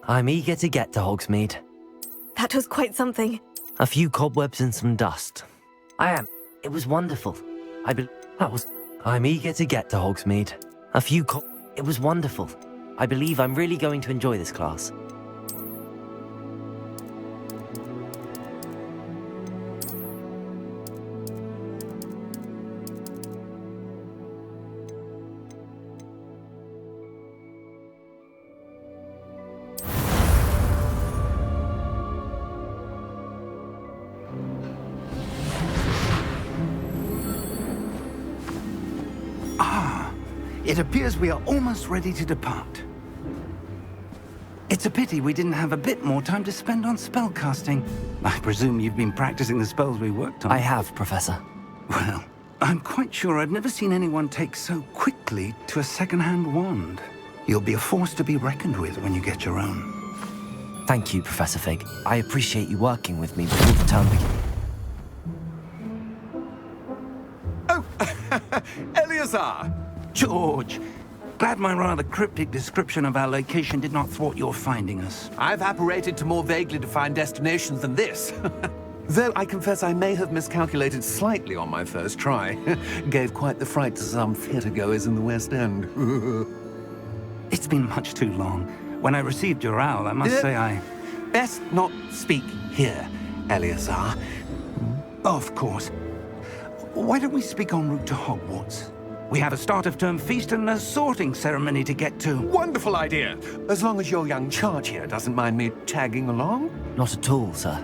I'm eager to get to Hogsmeade. That was quite something. A few cobwebs and some dust. I am. It was wonderful. I'm eager to get to Hogsmeade. It was wonderful. I believe I'm really going to enjoy this class. It appears we are almost ready to depart. It's a pity we didn't have a bit more time to spend on spellcasting. I presume you've been practicing the spells we worked on. I have, Professor. Well, I'm quite sure I've never seen anyone take so quickly to a second-hand wand. You'll be a force to be reckoned with when you get your own. Thank you, Professor Fig. I appreciate you working with me before the term begins. Oh, Eleazar! George, glad my rather cryptic description of our location did not thwart your finding us. I've apparated to more vaguely defined destinations than this. Though I confess I may have miscalculated slightly on my first try. Gave quite the fright to some theatre-goers in the West End. It's been much too long. When I received your owl, I must say I... Best not speak here, Eleazar. Of course. Why don't we speak en route to Hogwarts? We have a start-of-term feast and a sorting ceremony to get to. Wonderful idea! As long as your young charge here doesn't mind me tagging along. Not at all, sir.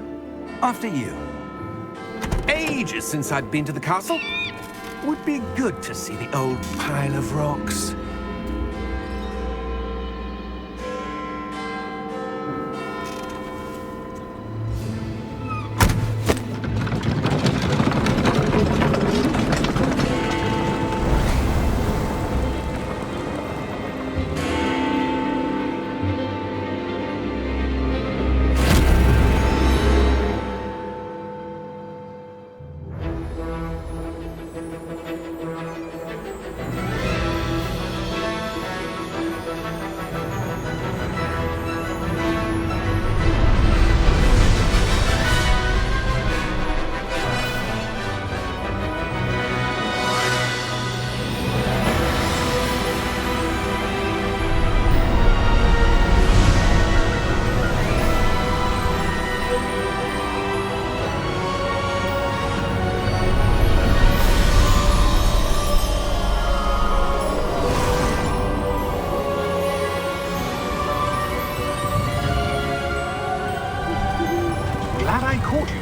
After you. Ages since I'd been to the castle. Would be good to see the old pile of rocks.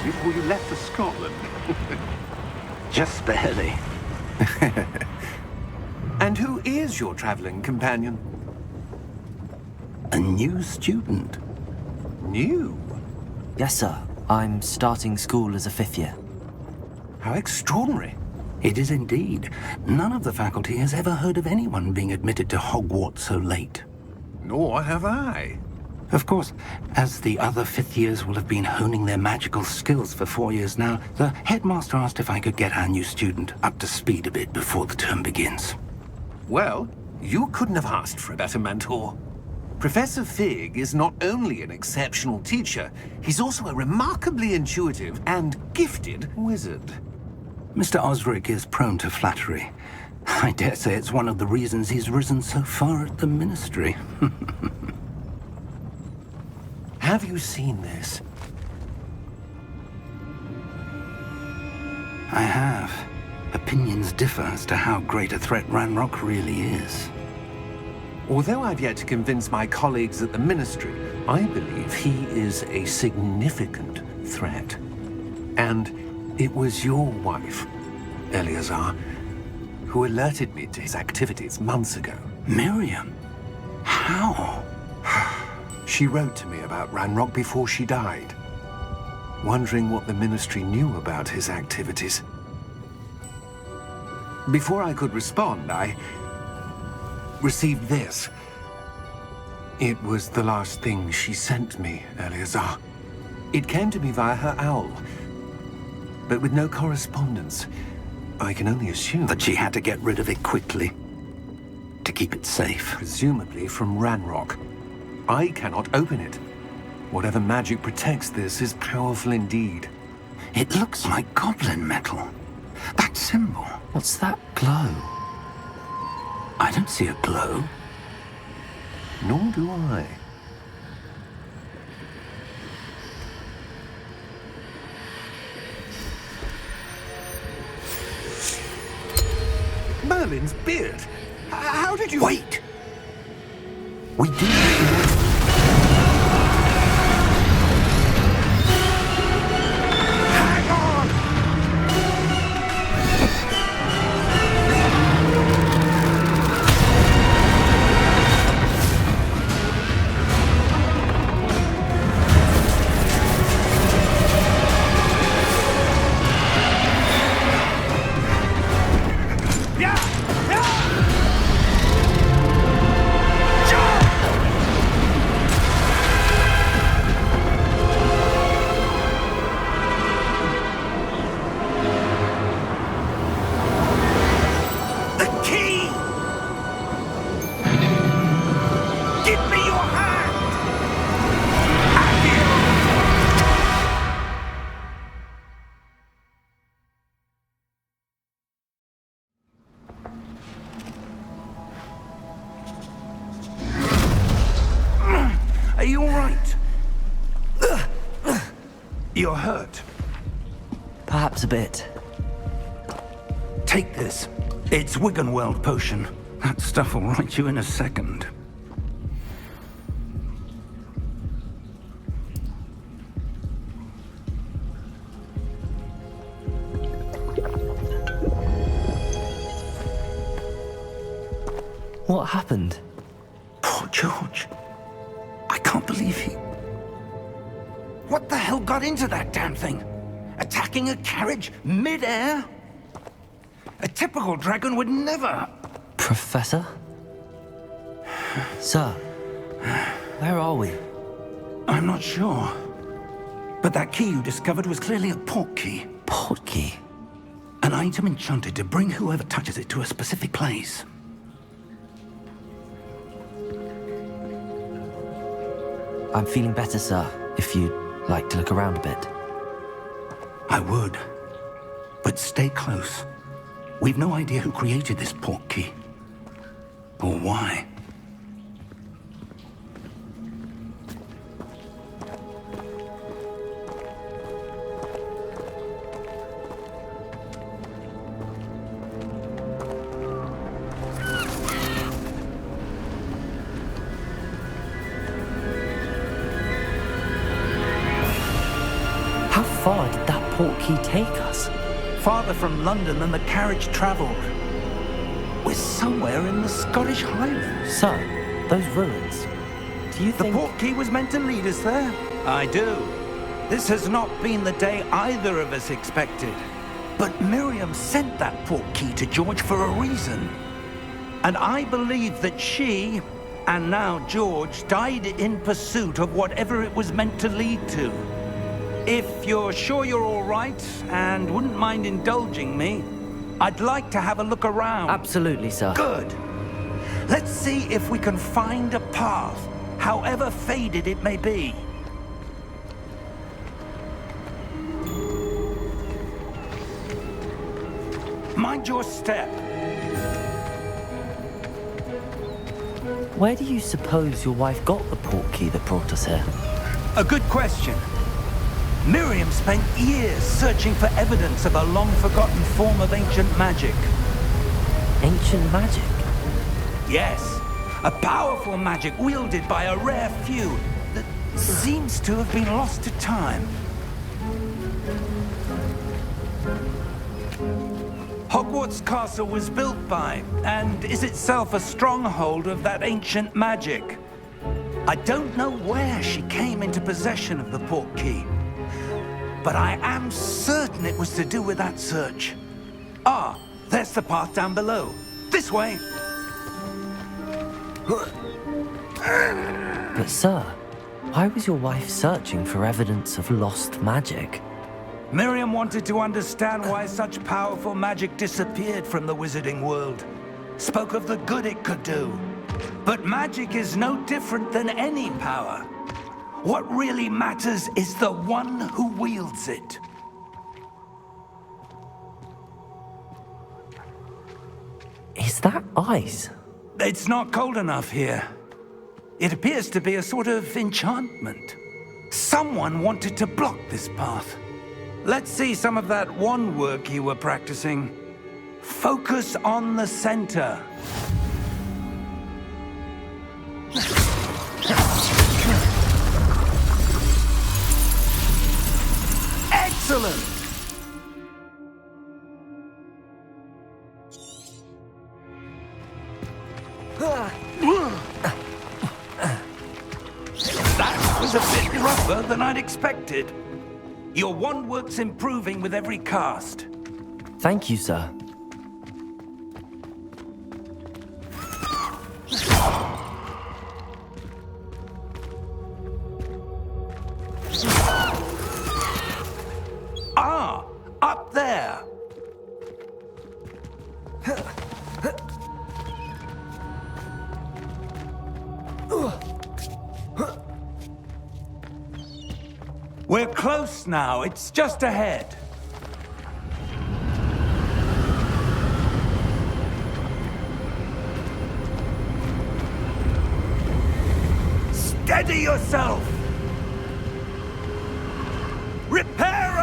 Before you left for Scotland. Just barely. And who is your traveling companion? A new student. New? Yes, sir. I'm starting school as a 5th year. How extraordinary. It is indeed. None of the faculty has ever heard of anyone being admitted to Hogwarts so late. Nor have I. Of course, as the other 5th years will have been honing their magical skills for 4 years now, the headmaster asked if I could get our new student up to speed a bit before the term begins. Well, you couldn't have asked for a better mentor. Professor Fig is not only an exceptional teacher, he's also a remarkably intuitive and gifted wizard. Mr. Osric is prone to flattery. I dare say it's one of the reasons he's risen so far at the Ministry. Have you seen this? I have. Opinions differ as to how great a threat Ranrock really is. Although I've yet to convince my colleagues at the Ministry, I believe he is a significant threat. And it was your wife, Eleazar, who alerted me to his activities months ago. Miriam? How? She wrote to me about Ranrock before she died, wondering what the Ministry knew about his activities. Before I could respond, I received this. It was the last thing she sent me, Eleazar. It came to me via her owl, but with no correspondence. I can only assume that she had to get rid of it quickly, to keep it safe. Presumably from Ranrock. I cannot open it. Whatever magic protects this is powerful indeed. It looks like goblin metal. That symbol. What's that glow? I don't see a glow. Nor do I. Merlin's beard. How did you... Wait! We do... Hang on! Are you all right? You're hurt. Perhaps a bit. Take this. It's Wiggenweld potion. That stuff will right you in a second. What happened? Poor George. I can't believe he... What the hell got into that damn thing? Attacking a carriage mid-air? A typical dragon would never... Professor? Sir, where are we? I'm not sure. But that key you discovered was clearly a portkey. Portkey? An item enchanted to bring whoever touches it to a specific place. I'm feeling better, sir, if you'd like to look around a bit. I would. But stay close. We've no idea who created this portkey. Or why. How far did that portkey take us? Farther from London than the carriage travelled. We're somewhere in the Scottish Highlands. Sir, those ruins. Do you The think... portkey was meant to lead us there? I do. This has not been the day either of us expected. But Miriam sent that portkey to George for a reason. And I believe that she, and now George, died in pursuit of whatever it was meant to lead to. If you're sure you're all right and wouldn't mind indulging me, I'd like to have a look around. Absolutely, sir. Good. Let's see if we can find a path, however faded it may be. Mind your step. Where do you suppose your wife got the portkey that brought us here? A good question. Miriam spent years searching for evidence of a long-forgotten form of ancient magic. Ancient magic? Yes, a powerful magic wielded by a rare few that seems to have been lost to time. Hogwarts Castle was built by, and is itself a stronghold of that ancient magic. I don't know where she came into possession of the portkey, but I am certain it was to do with that search. Ah, there's the path down below. This way. But sir, why was your wife searching for evidence of lost magic? Miriam wanted to understand why such powerful magic disappeared from the wizarding world. Spoke of the good it could do. But magic is no different than any power. What really matters is the one who wields it. Is that ice? It's not cold enough here. It appears to be a sort of enchantment. Someone wanted to block this path. Let's see some of that wand work you were practicing. Focus on the center. Excellent! That was a bit rougher than I'd expected. Your wand work's improving with every cast. Thank you, sir. Ah, up there. We're close now. It's just ahead. Steady yourself! Reparo!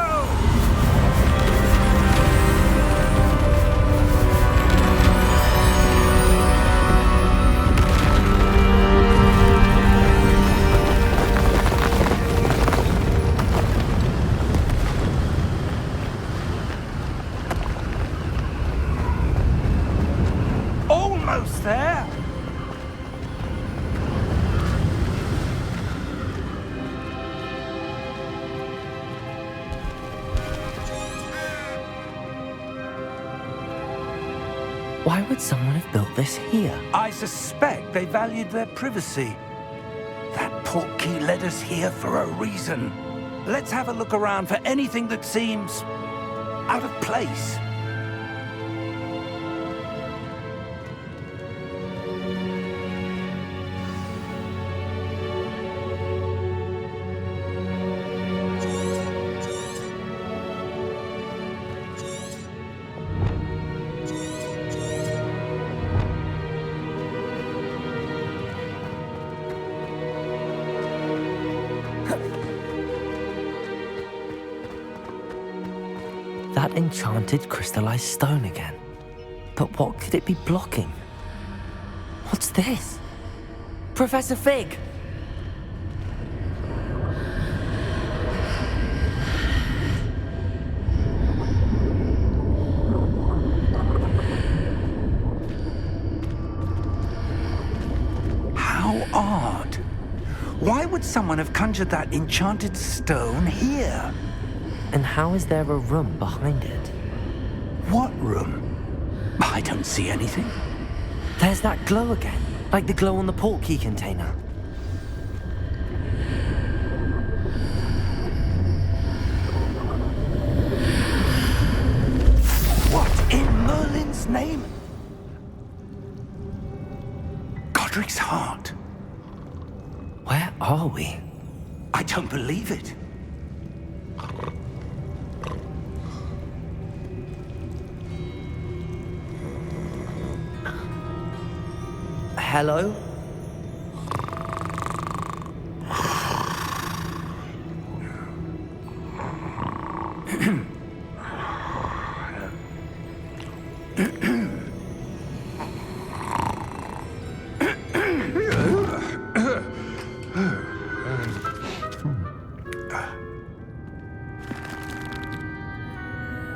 Almost there! Why would someone have built this here? I suspect they valued their privacy. That Portkey led us here for a reason. Let's have a look around for anything that seems out of place. That enchanted crystallized stone again. But what could it be blocking? What's this? Professor Fig! How odd. Why would someone have conjured that enchanted stone here? And how is there a room behind it? What room? I don't see anything. There's that glow again, like the glow on the Portkey container. What in Merlin's name? Godric's heart. Where are we? I don't believe it. Hello?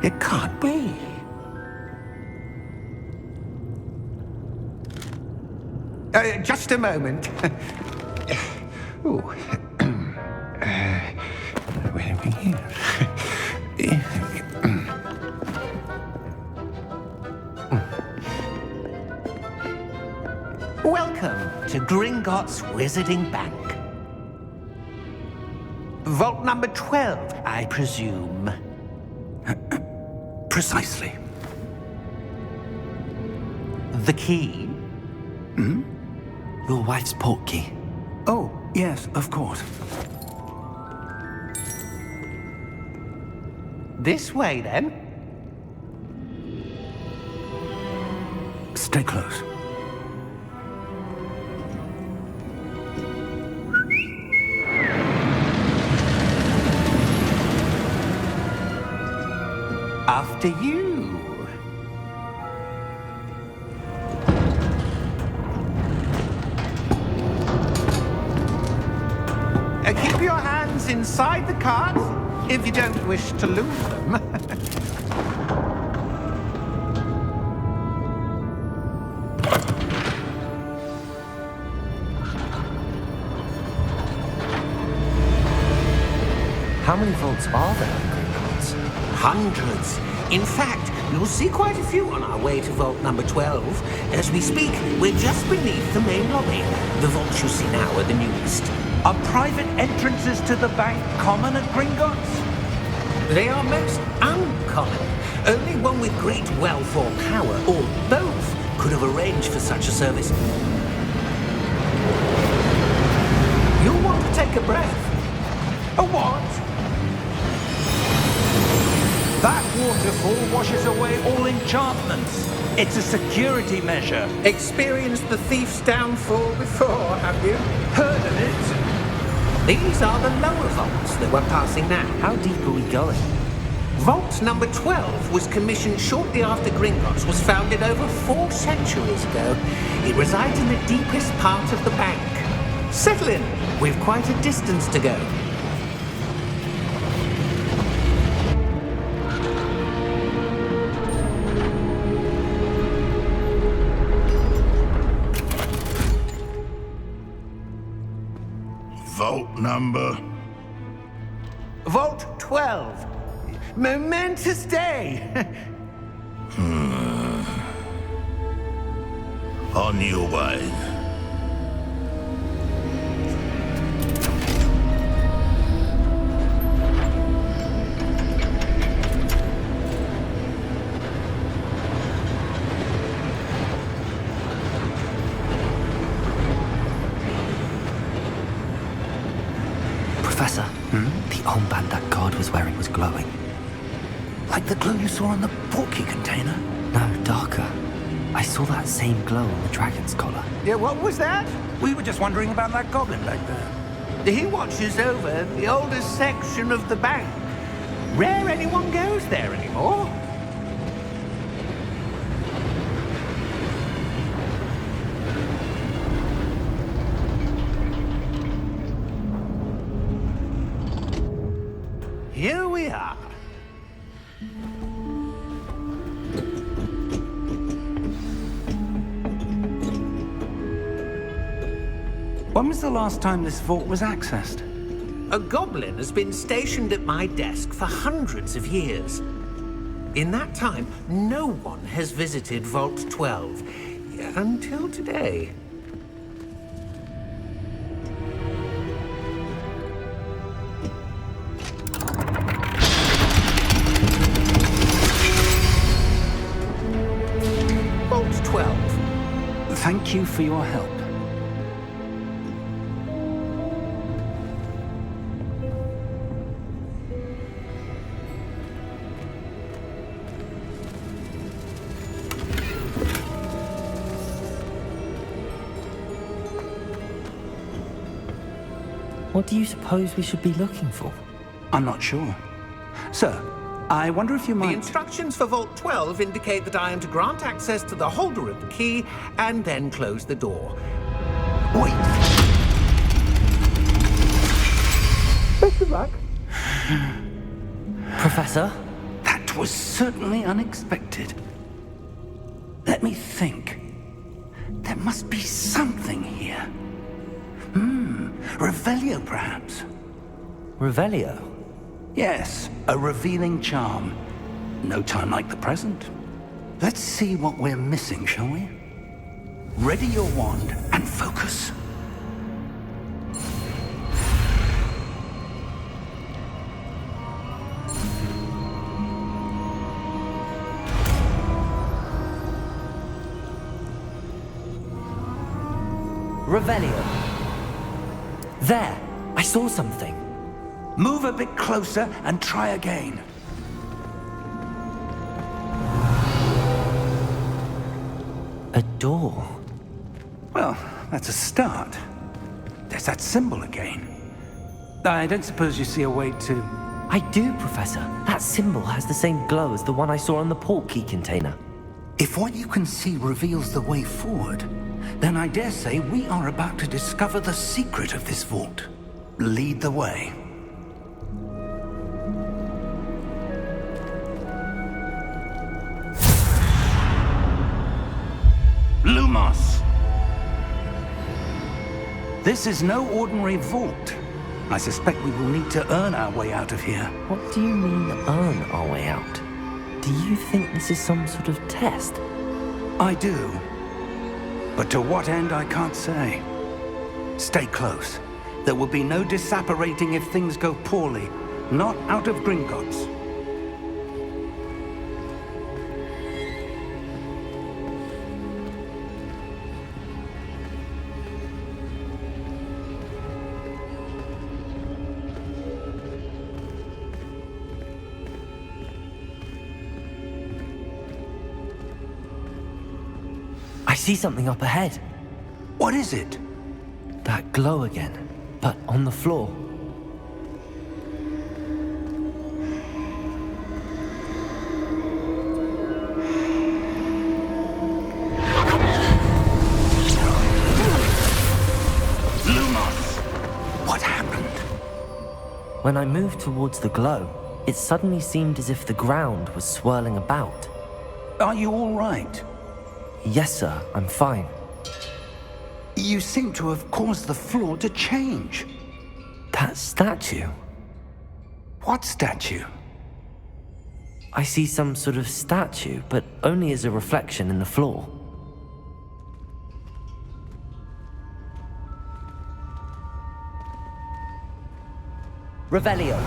It can't be. Just a moment. Ooh. Where are we here? Welcome to Gringotts Wizarding Bank. Vault number 12, I presume. Precisely. The key? Your wife's Portkey. Oh, yes, of course. This way, then. Stay close. After you. Keep your hands inside the cart if you don't wish to lose them. How many vaults are there in Gringotts? Hundreds. In fact, you'll see quite a few on our way to vault number 12. As we speak, we're just beneath the main lobby. The vaults you see now are the newest. Are private entrances to the bank common at Gringotts? They are most uncommon. Only one with great wealth or power, or both, could have arranged for such a service. You'll want to take a breath. A what? That waterfall washes away all enchantments. It's a security measure. Experienced the thief's downfall before, have you? Heard of it? These are the lower vaults that we're passing now. How deep are we going? Vault number 12 was commissioned shortly after Gringotts was founded over 4 centuries ago. It resides in the deepest part of the bank. Settle in. We've quite a distance to go. Vault number? Vault 12. Momentous day. On your way. Professor, the armband that guard was wearing was glowing. Like the glow you saw on the Portkey container? No, darker. I saw that same glow on the dragon's collar. Yeah, what was that? We were just wondering about that goblin back there. He watches over the oldest section of the bank. Rare anyone goes there anymore. Here we are. When was the last time this vault was accessed? A goblin has been stationed at my desk for hundreds of years. In that time, no one has visited Vault 12 until today. Vault 12. Thank you for your help. What do you suppose we should be looking for? I'm not sure. Sir, I wonder if you The might... instructions for Vault 12 indicate that I am to grant access to the holder of the key and then close the door. Wait! Best of luck. Professor? That was certainly unexpected. Let me think. There must be something here. Revelio, perhaps? Revelio? Yes, a revealing charm. No time like the present. Let's see what we're missing, shall we? Ready your wand and focus. Revelio. There! I saw something. Move a bit closer and try again. A door. Well, that's a start. There's that symbol again. I don't suppose you see a way to... I do, Professor. That symbol has the same glow as the one I saw on the Portkey container. If what you can see reveals the way forward, then I dare say we are about to discover the secret of this vault. Lead the way. Lumos! This is no ordinary vault. I suspect we will need to earn our way out of here. What do you mean, earn our way out? Do you think this is some sort of test? I do. But to what end, I can't say. Stay close. There will be no disapparating if things go poorly. Not out of Gringotts. I see something up ahead. What is it? That glow again, but on the floor. Lumos! What happened? When I moved towards the glow, it suddenly seemed as if the ground was swirling about. Are you all right? Yes, sir, I'm fine. You seem to have caused the floor to change. That statue? What statue? I see some sort of statue, but only as a reflection in the floor. Revelio.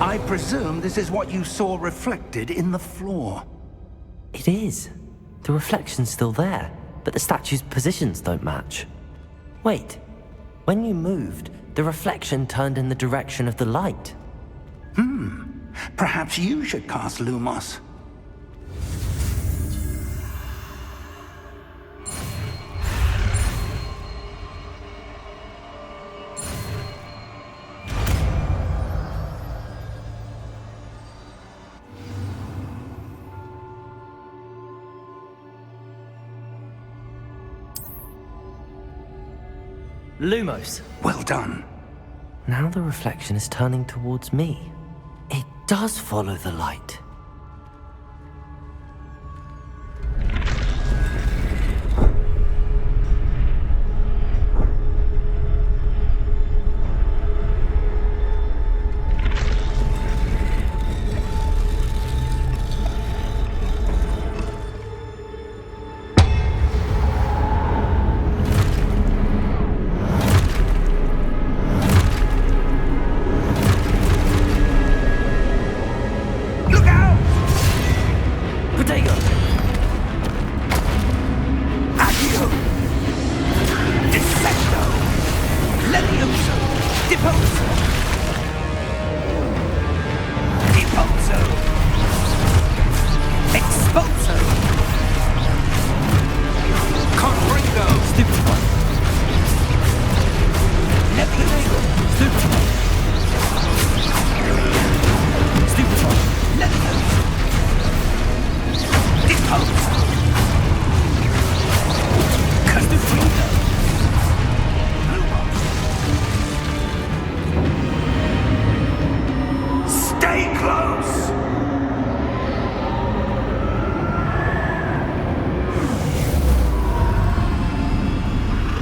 I presume this is what you saw reflected in the floor. It is. The reflection's still there, but the statue's positions don't match. Wait, when you moved, the reflection turned in the direction of the light. Perhaps you should cast Lumos. Lumos. Well done. Now the reflection is turning towards me. It does follow the light.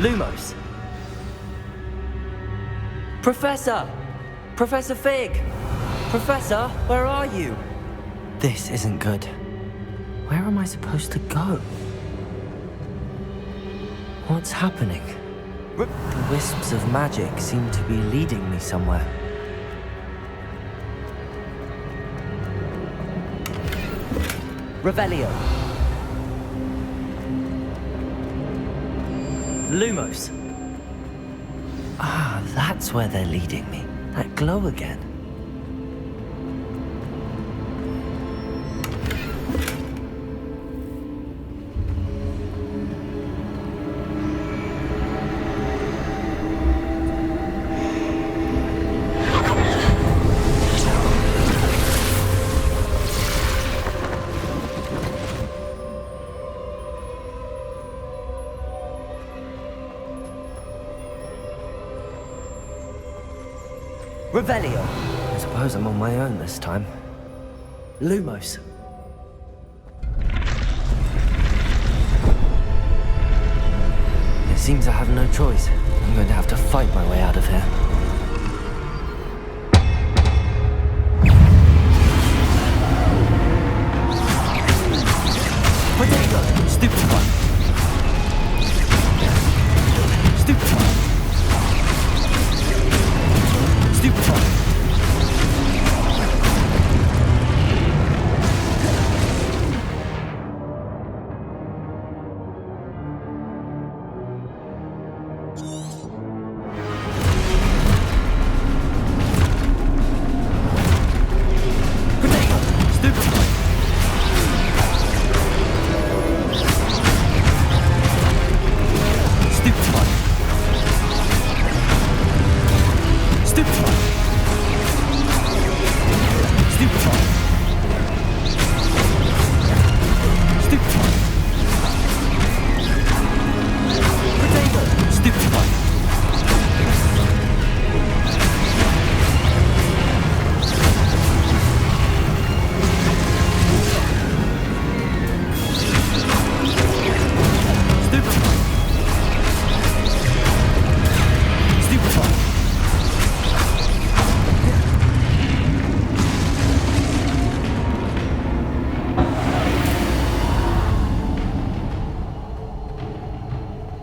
Lumos. Professor! Professor Fig! Professor, where are you? This isn't good. Where am I supposed to go? What's happening? The wisps of magic seem to be leading me somewhere. Revelio. Lumos. Ah, that's where they're leading me. That glow again. Revelio. I suppose I'm on my own this time. Lumos. It seems I have no choice. I'm going to have to fight my way out of here. Potato! Stupid one! Stupid one! Stupid one!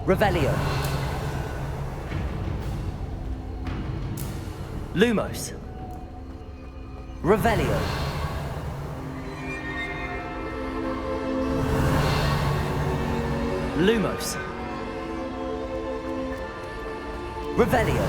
Revelio. Lumos. Revelio. Lumos. Revelio.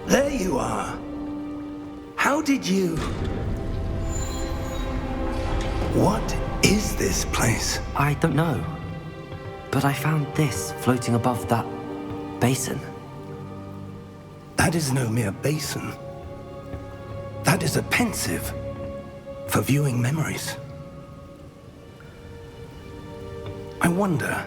There you are. How did you... What is this place? I don't know. But I found this floating above that basin. That is no mere basin. That is a pensive for viewing memories. I wonder...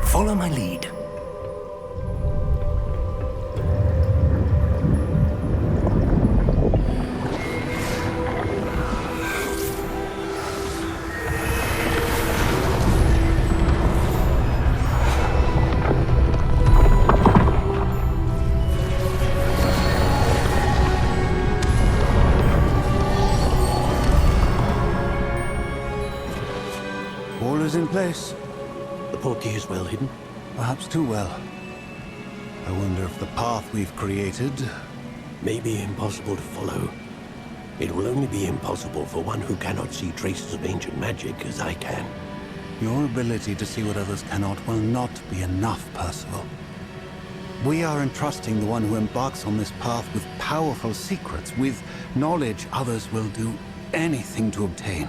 Follow my lead. All is in place. The Portkey is well hidden. Perhaps too well. I wonder if the path we've created... May be impossible to follow. It will only be impossible for one who cannot see traces of ancient magic as I can. Your ability to see what others cannot will not be enough, Percival. We are entrusting the one who embarks on this path with powerful secrets, with knowledge others will do anything to obtain.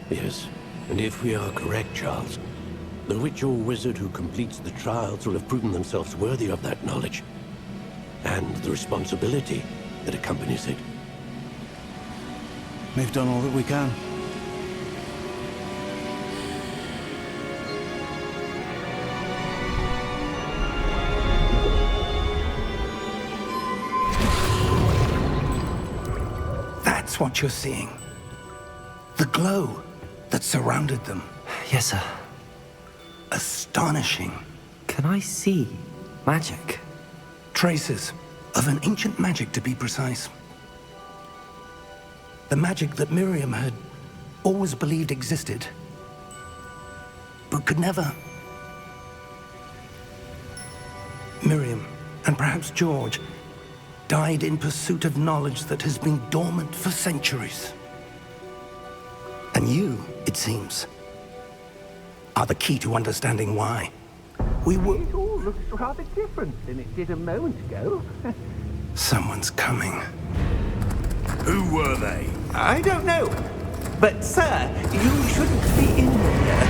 Yes, and if we are correct, Charles, the witch or wizard who completes the trials will have proven themselves worthy of that knowledge, and the responsibility that accompanies it. We've done all that we can. That's what you're seeing. The glow that surrounded them. Yes, sir. Astonishing. Can I see magic? Traces of an ancient magic, to be precise. The magic that Miriam had always believed existed, but could never. Miriam, and perhaps George, died in pursuit of knowledge that has been dormant for centuries. And you, it seems, are the key to understanding why. We were... It all looks rather different than it did a moment ago. Someone's coming. Who were they? I don't know. But, sir, you shouldn't be in here.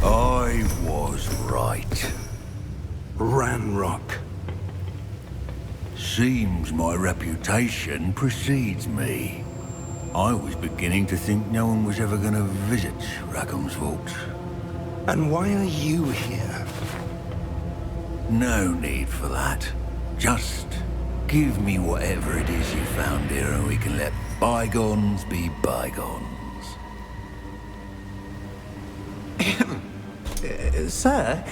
I was right. Ranrock. Seems my reputation precedes me. I was beginning to think no one was ever going to visit Rackham's vault. And why are you here? No need for that. Just give me whatever it is you found here and we can let bygones be bygones. Sir,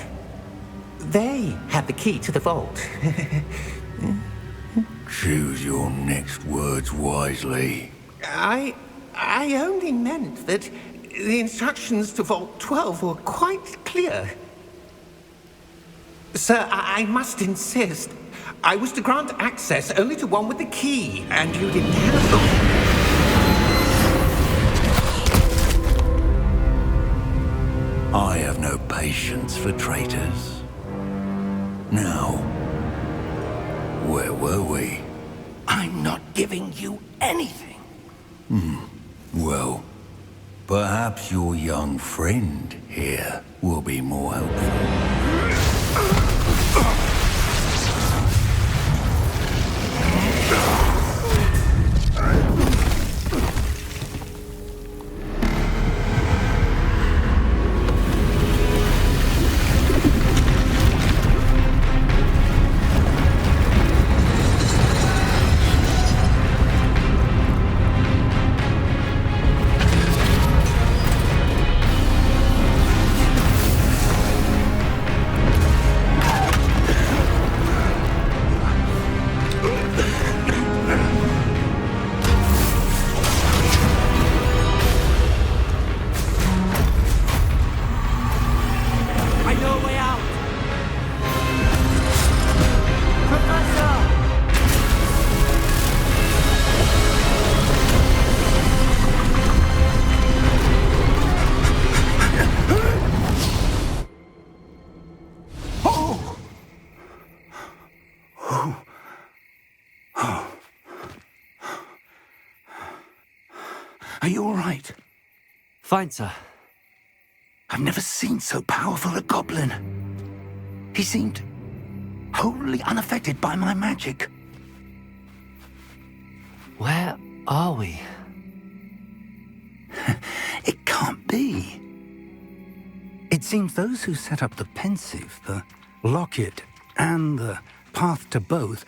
they have the key to the vault. Choose your next words wisely. I only meant that the instructions to Vault 12 were quite clear. Sir, I must insist. I was to grant access only to one with the key, and you didn't have them. I have no patience for traitors. Now, where were we? I'm not giving you anything. Well, perhaps your young friend here will be more helpful. Are you all right? Fine, sir. I've never seen so powerful a goblin. He seemed wholly unaffected by my magic. Where are we? It can't be. It seems those who set up the pensive, the locket, and the path to both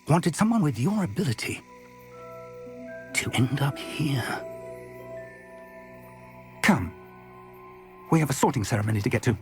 wanted someone with your ability to end up here. Come. We have a sorting ceremony to get to.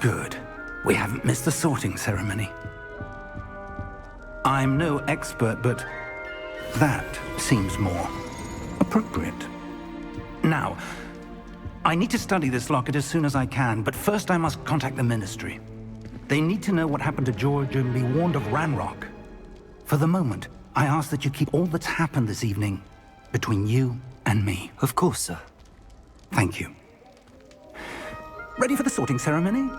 Good. We haven't missed the sorting ceremony. I'm no expert, but that seems more appropriate. Now, I need to study this locket as soon as I can, but first I must contact the Ministry. They need to know what happened to George and be warned of Ranrock. For the moment, I ask that you keep all that's happened this evening between you and me. Of course, sir. Thank you. Ready for the sorting ceremony?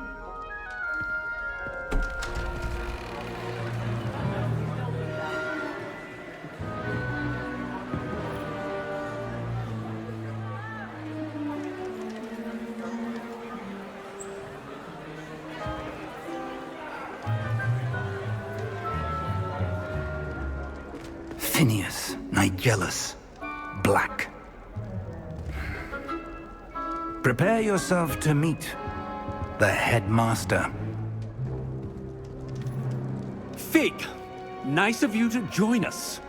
Phineas, Nigellus, Black. Prepare yourself to meet the headmaster. Fig, nice of you to join us.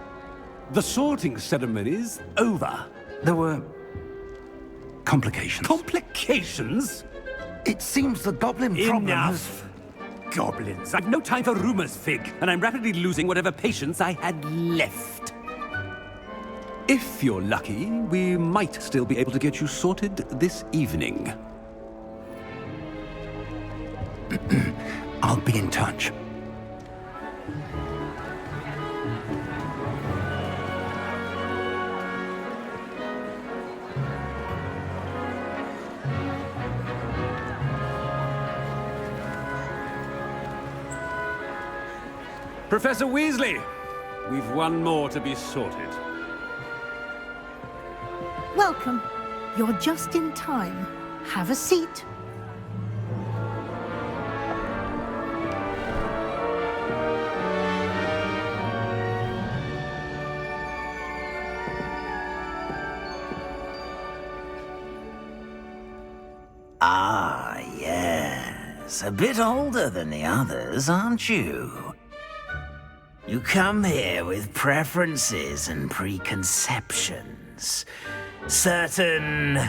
The sorting ceremony's over. There were complications. Complications? It seems the goblin problem Enough! Goblins. I've no time for rumors, Fig, and I'm rapidly losing whatever patience I had left. If you're lucky, we might still be able to get you sorted this evening. I'll be in touch. Professor Weasley, we've one more to be sorted. Welcome. You're just in time. Have a seat. Ah, yes. A bit older than the others, aren't you? You come here with preferences and preconceptions. Certain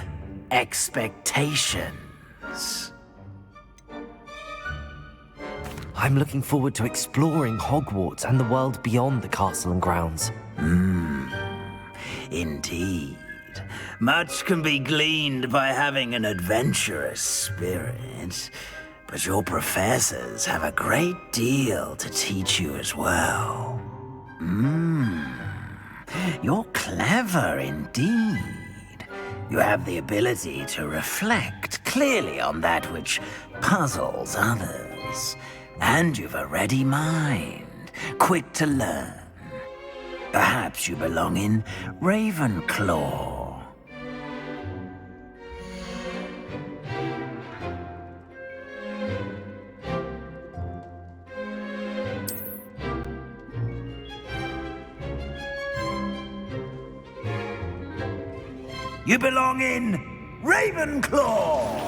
expectations. I'm looking forward to exploring Hogwarts and the world beyond the castle and grounds. Indeed. Much can be gleaned by having an adventurous spirit, but your professors have a great deal to teach you as well. You're clever indeed. You have the ability to reflect clearly on that which puzzles others. And you've a ready mind, quick to learn. Perhaps you belong in Ravenclaw. You belong in Ravenclaw!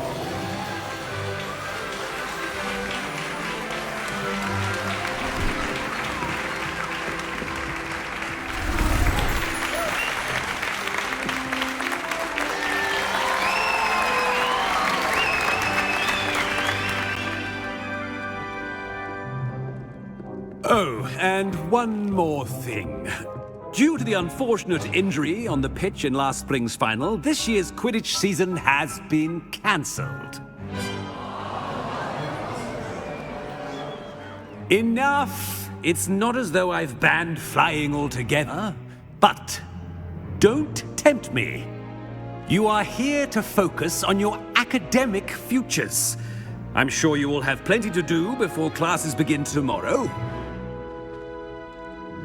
Oh, and one more thing. Due to the unfortunate injury on the pitch in last spring's final, this year's Quidditch season has been cancelled. Enough! It's not as though I've banned flying altogether, but don't tempt me. You are here to focus on your academic futures. I'm sure you will have plenty to do before classes begin tomorrow.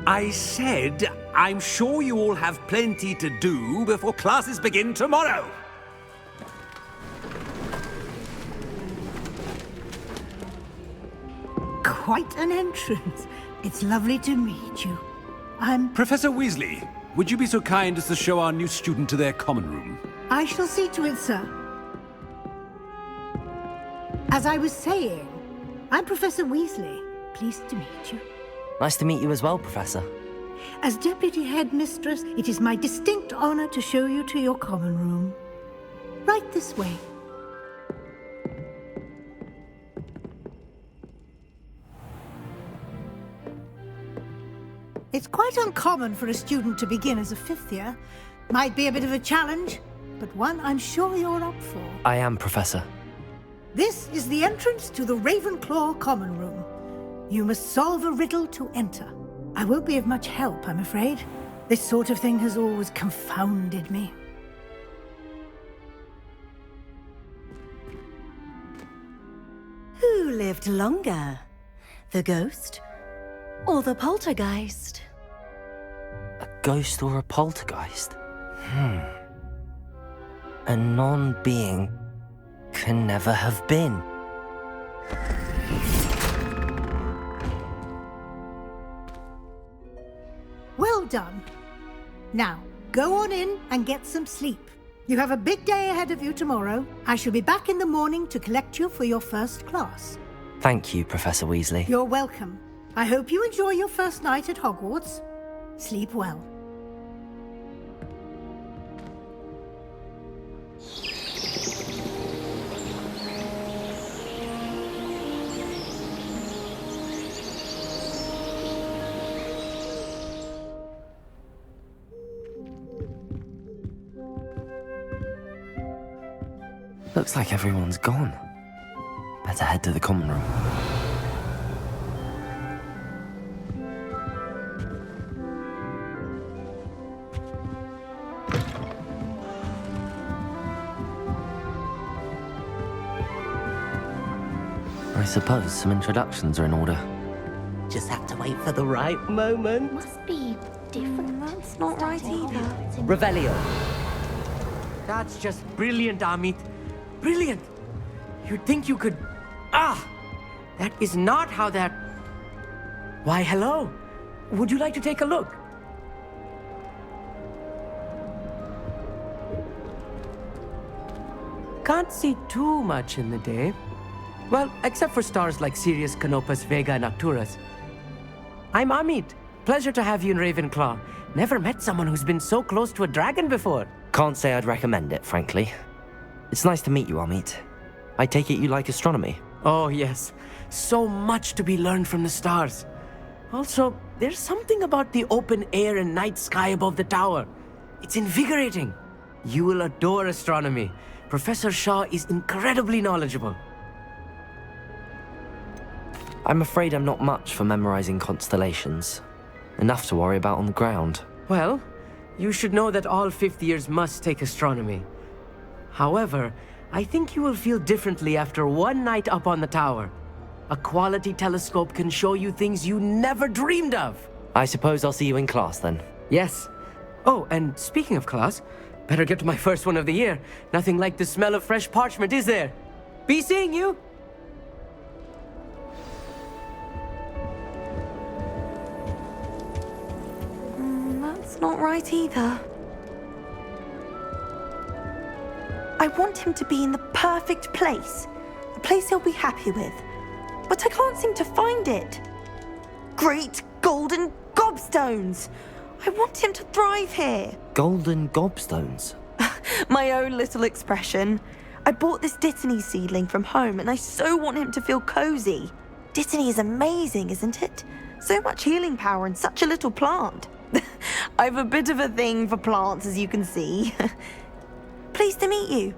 I said, I'm sure you all have plenty to do before classes begin tomorrow. Quite an entrance. It's lovely to meet you. I'm... Professor Weasley, would you be so kind as to show our new student to their common room? I shall see to it, sir. As I was saying, I'm Professor Weasley. Pleased to meet you. Nice to meet you as well, Professor. As Deputy Headmistress, it is my distinct honor to show you to your common room. Right this way. It's quite uncommon for a student to begin as a 5th year. Might be a bit of a challenge, but one I'm sure you're up for. I am, Professor. This is the entrance to the Ravenclaw Common Room. You must solve a riddle to enter. I won't be of much help, I'm afraid. This sort of thing has always confounded me. Who lived longer? The ghost or the poltergeist? A ghost or a poltergeist? A non-being can never have been. Well done. Now, go on in and get some sleep. You have a big day ahead of you tomorrow. I shall be back in the morning to collect you for your first class. Thank you, Professor Weasley. You're welcome. I hope you enjoy your first night at Hogwarts. Sleep well. Looks like everyone's gone. Better head to the common room. I suppose some introductions are in order. Just have to wait for the right moment. Must be different. That's not right either. Revelio. That's just brilliant, Amit. Brilliant. You'd think you could... That is not how that... Why, hello. Would you like to take a look? Can't see too much in the day. Well, except for stars like Sirius, Canopus, Vega, and Arcturus. I'm Amit. Pleasure to have you in Ravenclaw. Never met someone who's been so close to a dragon before. Can't say I'd recommend it, frankly. It's nice to meet you, Amit. I take it you like astronomy? Oh, yes. So much to be learned from the stars. Also, there's something about the open air and night sky above the tower. It's invigorating. You will adore astronomy. Professor Shaw is incredibly knowledgeable. I'm afraid I'm not much for memorizing constellations. Enough to worry about on the ground. Well, you should know that all 5th years must take astronomy. However, I think you will feel differently after one night up on the tower. A quality telescope can show you things you never dreamed of. I suppose I'll see you in class then. Yes. Oh, and speaking of class, better get to my first one of the year. Nothing like the smell of fresh parchment, is there? Be seeing you! That's not right either. I want him to be in the perfect place. A place he'll be happy with. But I can't seem to find it. Great golden gobstones! I want him to thrive here. Golden gobstones? My own little expression. I bought this Dittany seedling from home and I so want him to feel cozy. Dittany is amazing, isn't it? So much healing power in such a little plant. I've a bit of a thing for plants, as you can see. Pleased to meet you.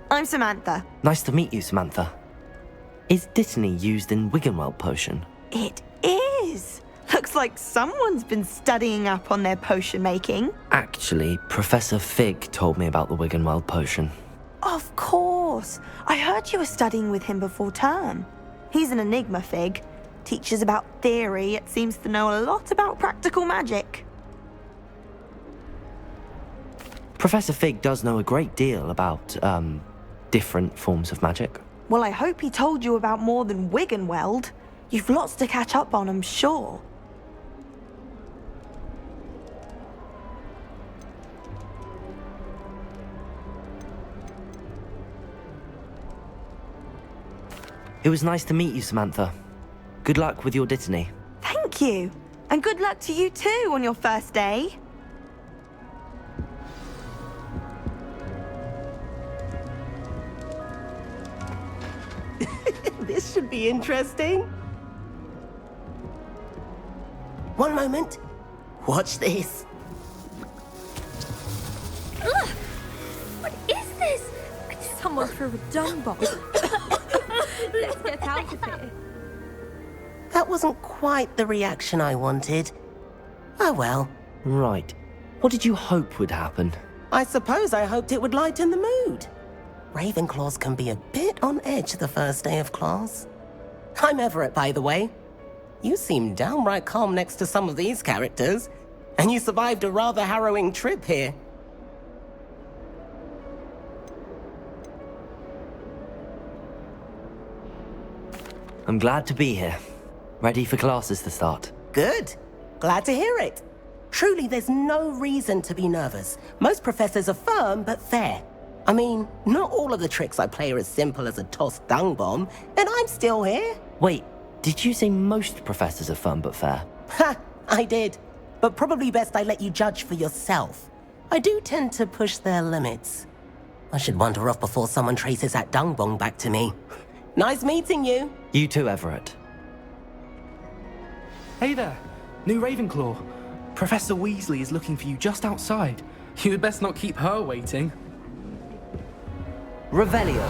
I'm Samantha. Nice to meet you, Samantha. Is Dittany used in Wiggenweld potion? It is. Looks like someone's been studying up on their potion making. Actually, Professor Fig told me about the Wiggenweld potion. Of course. I heard you were studying with him before term. He's an enigma, Fig. Teaches about theory, yet seems to know a lot about practical magic. Professor Fig does know a great deal about, different forms of magic. Well, I hope he told you about more than Wiggenweld. You've lots to catch up on, I'm sure. It was nice to meet you, Samantha. Good luck with your Dittany. Thank you. And good luck to you too on your first day. This should be interesting. One moment. Watch this. Ugh! What is this? Someone threw a dung bomb. Let's get out of here. That wasn't quite the reaction I wanted. Oh well. Right. What did you hope would happen? I suppose I hoped it would lighten the mood. Ravenclaws can be a bit on edge the first day of class. I'm Everett, by the way. You seem downright calm next to some of these characters, and you survived a rather harrowing trip here. I'm glad to be here. Ready for classes to start. Good. Glad to hear it. Truly, there's no reason to be nervous. Most professors are firm but fair. I mean, not all of the tricks I play are as simple as a tossed dung bomb, and I'm still here. Wait, did you say most professors are fun but fair? Ha! I did. But probably best I let you judge for yourself. I do tend to push their limits. I should wander off before someone traces that dung bomb back to me. Nice meeting you. You too, Everett. Hey there, new Ravenclaw. Professor Weasley is looking for you just outside. You had best not keep her waiting. Revelio.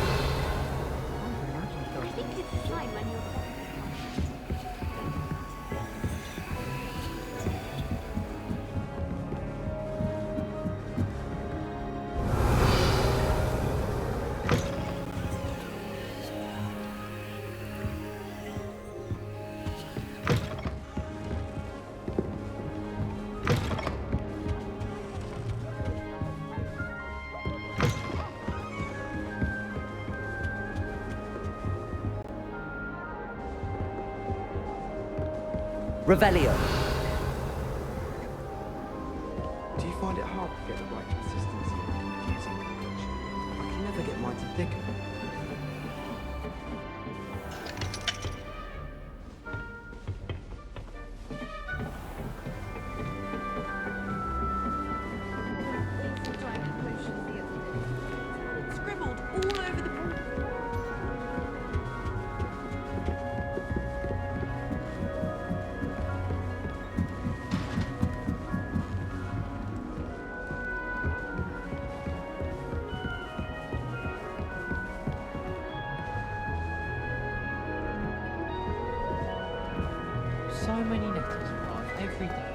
Revelio. Do you find it hard to get the right consistency in confusing language? I can never get mine to thicken. Scribbled all over the board. So many letters arrive every day.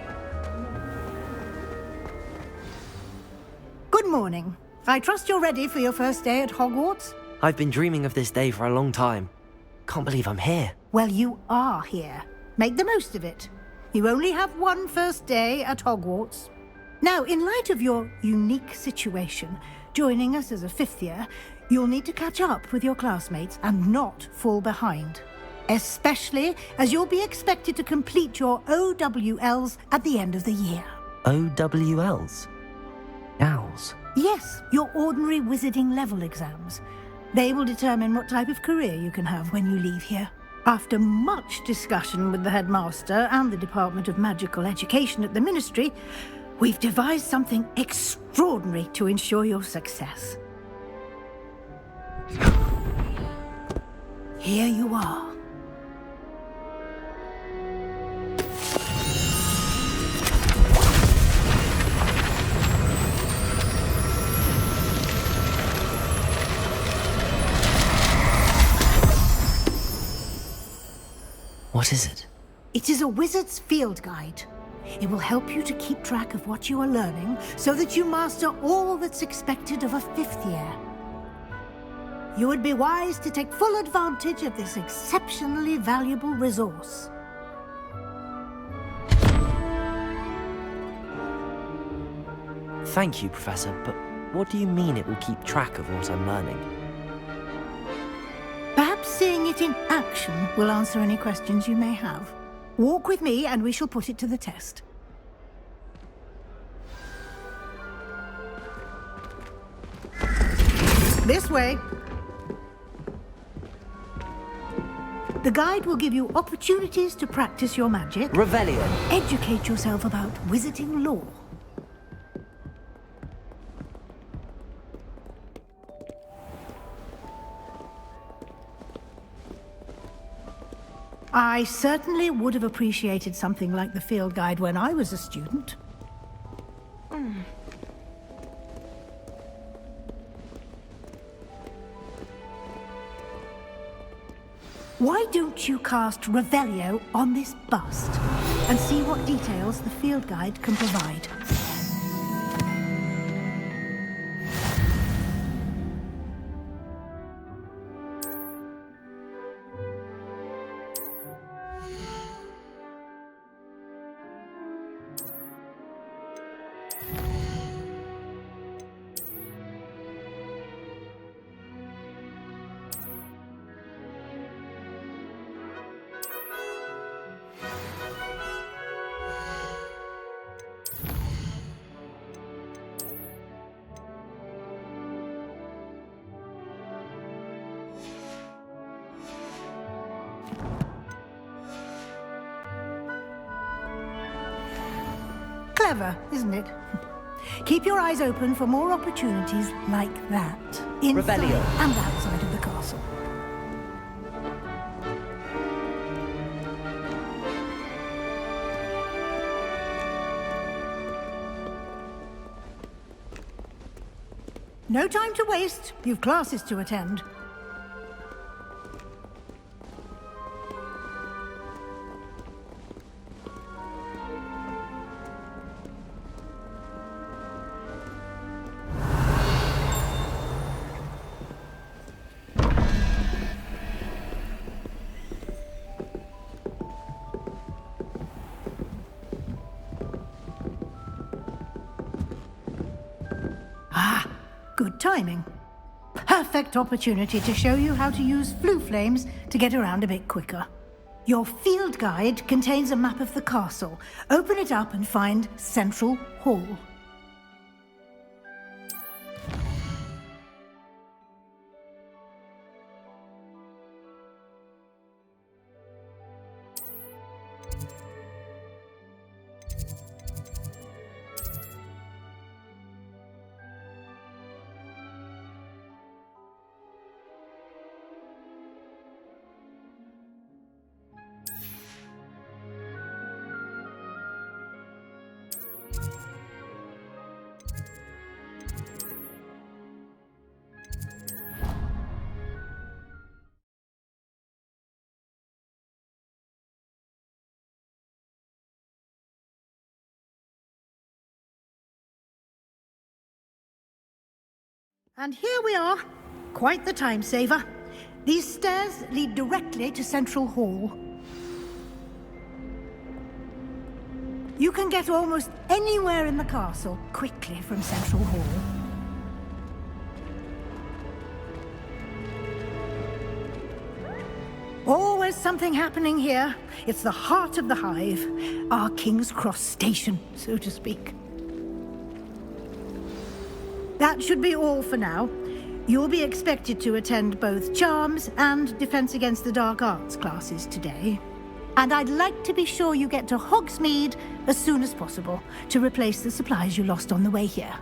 Good morning. I trust you're ready for your first day at Hogwarts? I've been dreaming of this day for a long time. Can't believe I'm here. Well, you are here. Make the most of it. You only have one first day at Hogwarts. Now, in light of your unique situation, joining us as a fifth year, you'll need to catch up with your classmates and not fall behind. Especially as you'll be expected to complete your OWLs at the end of the year. OWLs? Owls? Yes, your ordinary wizarding level exams. They will determine what type of career you can have when you leave here. After much discussion with the headmaster and the Department of Magical Education at the Ministry, we've devised something extraordinary to ensure your success. Here you are. What is it? It is a wizard's field guide. It will help you to keep track of what you are learning so that you master all that's expected of a fifth year. You would be wise to take full advantage of this exceptionally valuable resource. Thank you, Professor, but what do you mean it will keep track of what I'm learning? Perhaps seeing it in action will answer any questions you may have. Walk with me and we shall put it to the test. This way. The guide will give you opportunities to practice your magic. Revelio. Educate yourself about wizarding lore. I certainly would have appreciated something like the field guide when I was a student. Why don't you cast Revelio on this bust and see what details the field guide can provide? Clever, isn't it? Keep your eyes open for more opportunities like that, inside Revelio. and outside of the castle. No time to waste. You've classes to attend. Good timing. Perfect opportunity to show you how to use flue flames to get around a bit quicker. Your field guide contains a map of the castle. Open it up and find Central Hall. And here we are. Quite the time saver. These stairs lead directly to Central Hall. You can get almost anywhere in the castle quickly from Central Hall. Always something happening here. It's the heart of the Hive, our King's Cross station, so to speak. That should be all for now. You'll be expected to attend both Charms and Defense Against the Dark Arts classes today. And I'd like to be sure you get to Hogsmeade as soon as possible to replace the supplies you lost on the way here.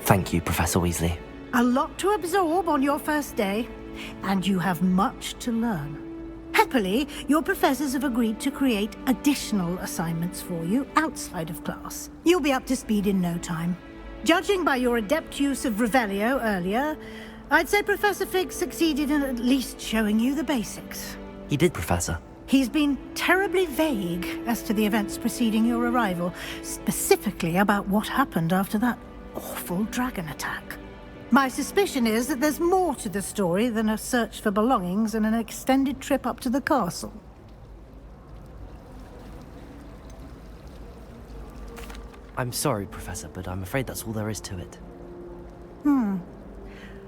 Thank you, Professor Weasley. A lot to absorb on your first day, and you have much to learn. Happily, your professors have agreed to create additional assignments for you outside of class. You'll be up to speed in no time. Judging by your adept use of Revelio earlier, I'd say Professor Fig succeeded in at least showing you the basics. He did, Professor. He's been terribly vague as to the events preceding your arrival, specifically about what happened after that awful dragon attack. My suspicion is that there's more to the story than a search for belongings and an extended trip up to the castle. I'm sorry, Professor, but I'm afraid that's all there is to it.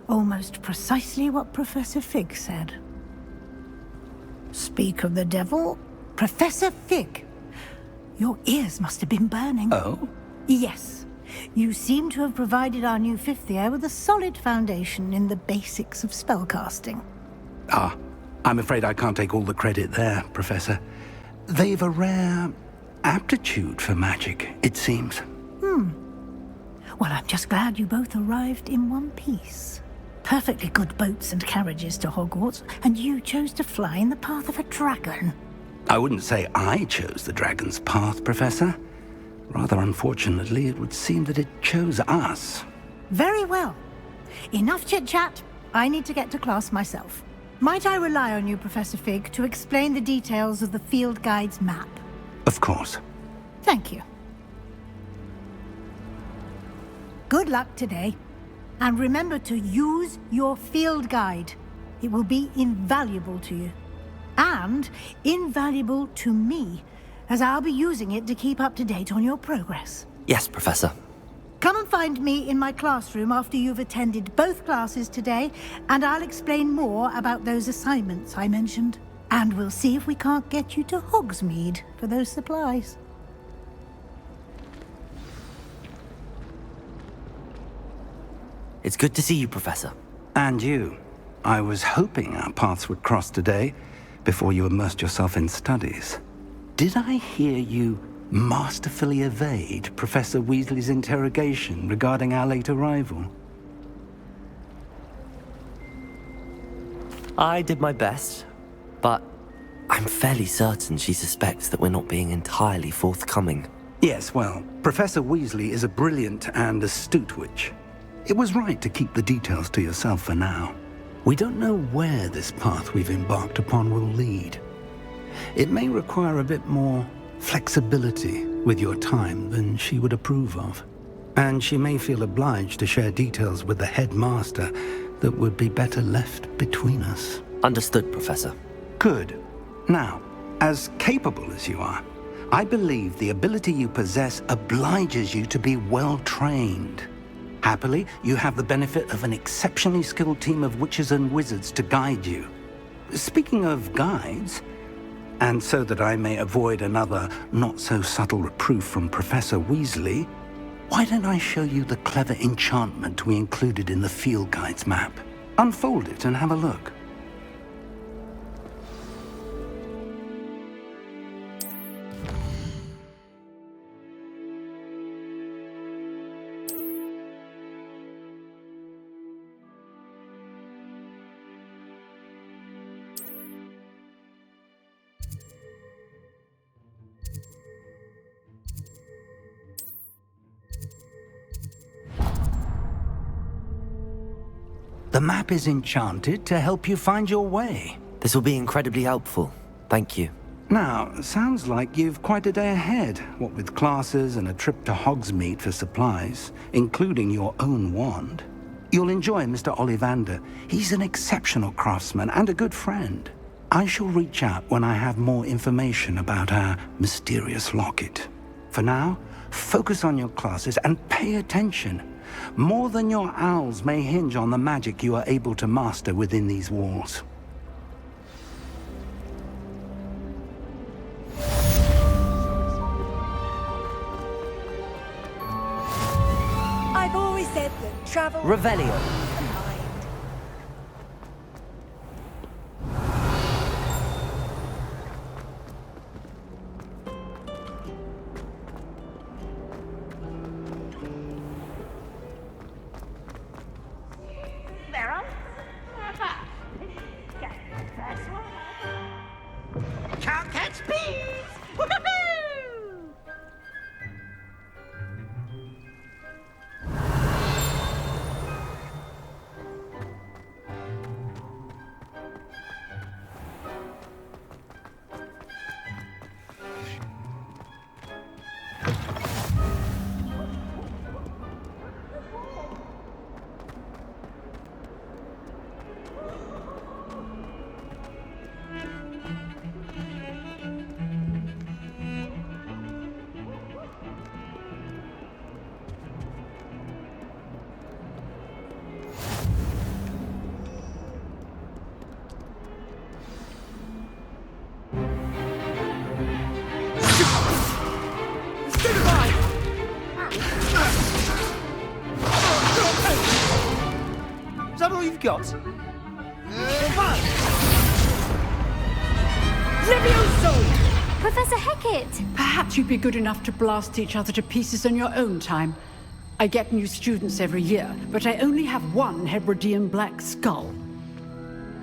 Almost precisely what Professor Fig said. Speak of the devil, Professor Fig. Your ears must have been burning. Oh? Yes. You seem to have provided our new fifth year with a solid foundation in the basics of spellcasting. Ah, I'm afraid I can't take all the credit there, Professor. They've a rare aptitude for magic, it seems. Well, I'm just glad you both arrived in one piece. perfectly good boats and carriages to Hogwarts, and you chose to fly in the path of a dragon. I wouldn't say I chose the dragon's path, Professor. Rather unfortunately, it would seem that it chose us. Very well. Enough chit-chat. I need to get to class myself. Might I rely on you, Professor Fig, to explain the details of the field guide's map? Of course. Thank you. Good luck today. And remember to use your field guide. It will be invaluable to you. And invaluable to me, as I'll be using it to keep up to date on your progress. Yes, Professor. Come and find me in my classroom after you've attended both classes today, and I'll explain more about those assignments I mentioned. And we'll see if we can't get you to Hogsmeade for those supplies. It's good to see you, Professor. And you. I was hoping our paths would cross today, before you immersed yourself in studies. Did I hear you masterfully evade Professor Weasley's interrogation regarding our late arrival? I did my best, but I'm fairly certain she suspects that we're not being entirely forthcoming. Yes, well, Professor Weasley is a brilliant and astute witch. It was right to keep the details to yourself for now. We don't know where this path we've embarked upon will lead. It may require a bit more flexibility with your time than she would approve of. And she may feel obliged to share details with the headmaster that would be better left between us. Understood, Professor. Good. Now, as capable as you are, I believe the ability you possess obliges you to be well trained. Happily, you have the benefit of an exceptionally skilled team of witches and wizards to guide you. Speaking of guides, and so that I may avoid another not-so-subtle reproof from Professor Weasley, why don't I show you the clever enchantment we included in the field guide's map? Unfold it and have a look. The map is enchanted to help you find your way. This will be incredibly helpful. Thank you. Now, sounds like you've quite a day ahead, what with classes and a trip to Hogsmeade for supplies, including your own wand. You'll enjoy Mr. Ollivander. He's an exceptional craftsman and a good friend. I shall reach out when I have more information about our mysterious locket. For now, focus on your classes and pay attention. More than your owls may hinge on the magic you are able to master within these walls. I've always said that travel... Revelio. Can't catch bees! Woohoo! Is that all you've got? Professor Hecat! Perhaps you'd be good enough to blast each other to pieces on your own time. I get new students every year, but I only have one Hebridean black skull.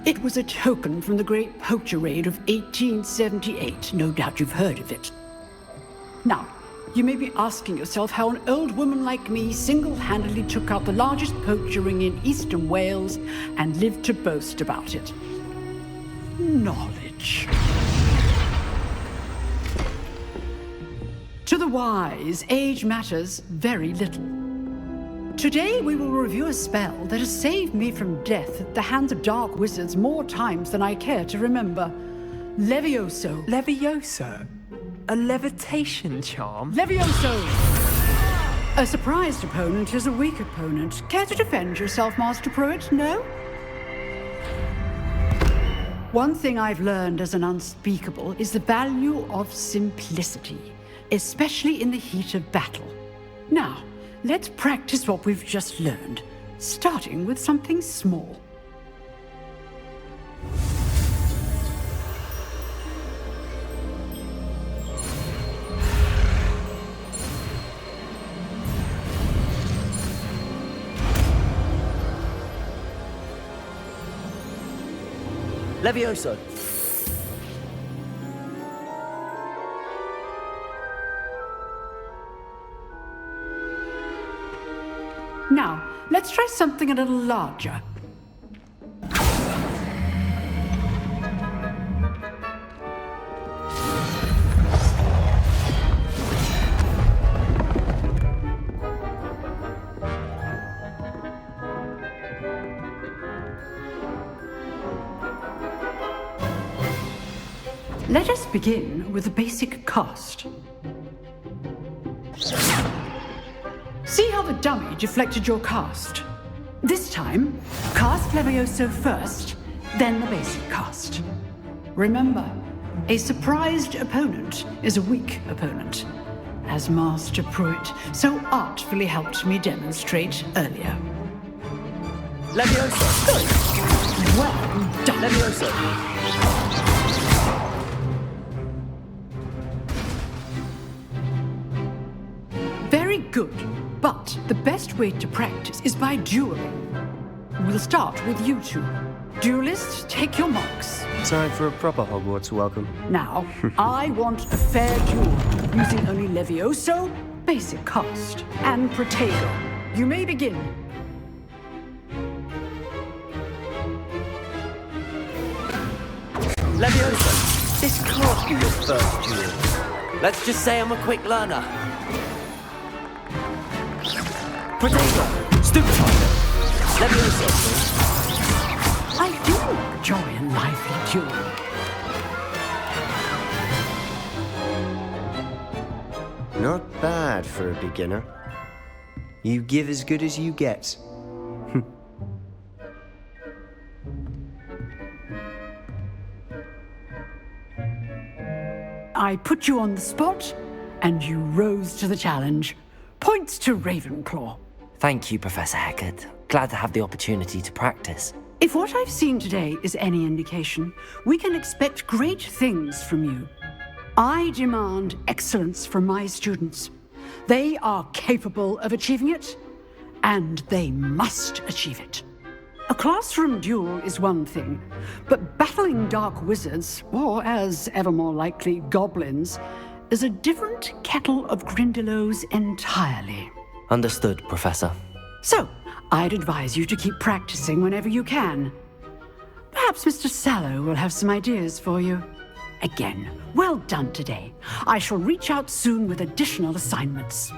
It was a token from the Great Poacher Raid of 1878. No doubt you've heard of it. Now, you may be asking yourself how an old woman like me single-handedly took out the largest poacher ring in eastern Wales and lived to boast about it. Knowledge. To the wise, age matters very little. Today we will review a spell that has saved me from death at the hands of dark wizards more times than I care to remember. Levioso. Levioso? A levitation charm? Levioso! A surprised opponent is a weak opponent. Care to defend yourself, Master Pruitt? No? One thing I've learned as an unspeakable is the value of simplicity, especially in the heat of battle. Now, let's practice what we've just learned, starting with something small. Levioso. Now, let's try something a little larger. Let us begin with the basic cast. See how the dummy deflected your cast? This time, cast Levioso first, then the basic cast. Remember, a surprised opponent is a weak opponent, as Master Pruitt so artfully helped me demonstrate earlier. Levioso! Good! Well done! Levioso! Very good, but the best way to practice is by dueling. We'll start with you two. Duelists, take your marks. Time for a proper Hogwarts welcome. Now, I want a fair duel, using only Levioso, basic cast, and Protego. You may begin. Levioso, this can't be your first duel. Let's just say I'm a quick learner. Protego, stupefied. Levioso. I do enjoy a lively duel. Not bad for a beginner. You give as good as you get. I put you on the spot, and you rose to the challenge. Points to Ravenclaw. Thank you, Professor Hecat. Glad to have the opportunity to practice. If what I've seen today is any indication, we can expect great things from you. I demand excellence from my students. They are capable of achieving it, and they must achieve it. A classroom duel is one thing, but battling dark wizards, or as ever more likely, goblins, is a different kettle of Grindylows entirely. Understood, Professor. So, I'd advise you to keep practicing whenever you can. Perhaps Mr. Sallow will have some ideas for you. Again, well done today. I shall reach out soon with additional assignments.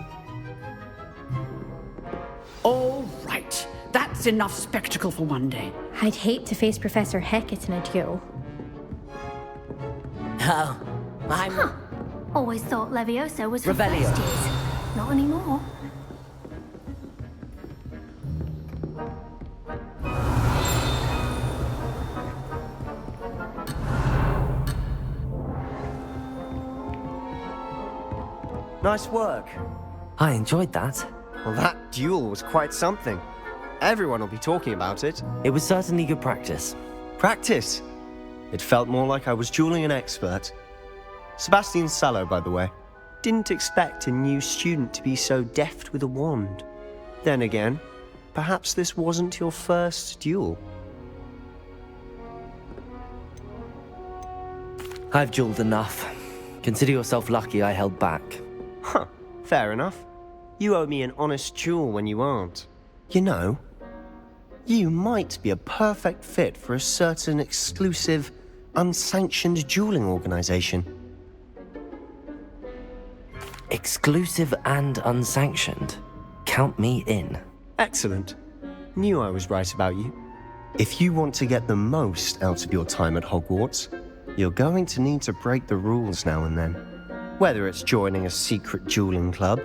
All right, that's enough spectacle for one day. I'd hate to face Professor Hecat in a duel. Oh, I'm... Always thought Levioso was for Revelio. first years. Not anymore. Nice work. I enjoyed that. Well, that duel was quite something. Everyone will be talking about it. It was certainly good practice. Practice? It felt more like I was dueling an expert. Sebastian Sallow, by the way. Didn't expect a new student to be so deft with a wand. Then again, perhaps this wasn't your first duel. I've dueled enough. Consider yourself lucky I held back. Huh, fair enough. You owe me an honest duel when you aren't. You know, you might be a perfect fit for a certain exclusive, unsanctioned dueling organization. Exclusive and unsanctioned? Count me in. Excellent. Knew I was right about you. If you want to get the most out of your time at Hogwarts, you're going to need to break the rules now and then. Whether it's joining a secret dueling club,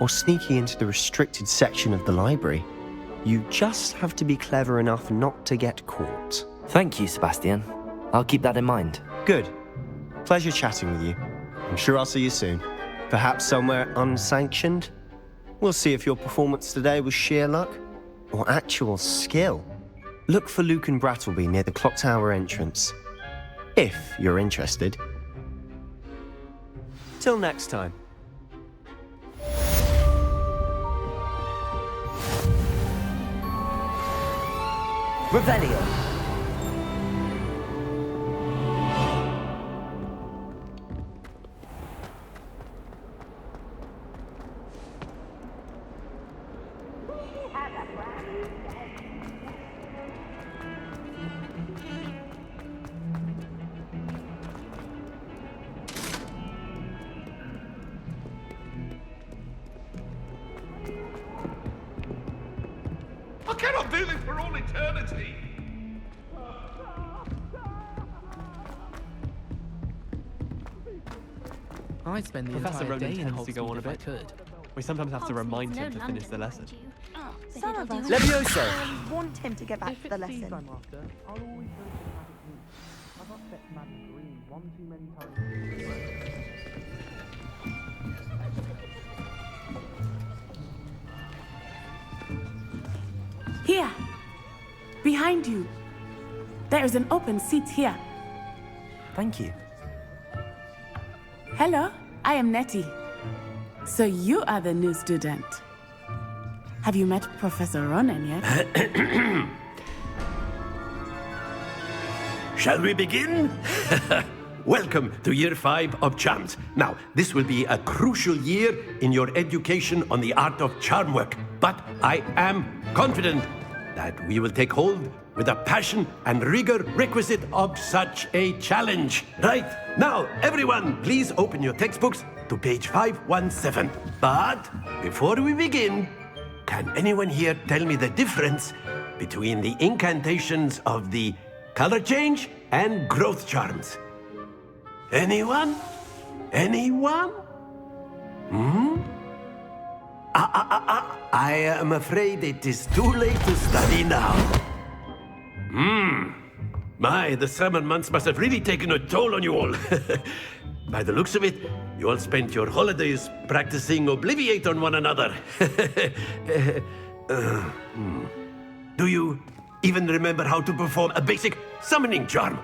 or sneaking into the restricted section of the library, you just have to be clever enough not to get caught. Thank you, Sebastian. I'll keep that in mind. Good. Pleasure chatting with you. I'm sure I'll see you soon. Perhaps somewhere unsanctioned? We'll see if your performance today was sheer luck or actual skill. Look for Luke and Brattleby near the clock tower entrance, if you're interested. Till next time. Revelio. I cannot do this for all eternity! I'd spend the Professor entire Ronan day in tends to go on Hogsmeade a if I bit. could. We sometimes have to remind him to finish the lesson. Some of us Levioso. want him to get back to the lesson. I'll always go to the magic room. I've upset Magic Green one too many times. Here, behind you. There is an open seat here. Thank you. Hello, I am Nettie. So you are the new student. Have you met Professor Ronan yet? Shall we begin? Welcome to Year 5 of Charms. Now, this will be a crucial year in your education on the art of charm work, but I am confident that we will take hold with the passion and rigor requisite of such a challenge. Right, now, everyone, please open your textbooks to page 517. But before we begin, can anyone here tell me the difference between the incantations of the color change and growth charms? Anyone? Anyone? I am afraid it is too late to study now. My, the summer months must have really taken a toll on you all. By the looks of it, you all spent your holidays practicing Obliviate on one another. Do you even remember how to perform a basic summoning charm?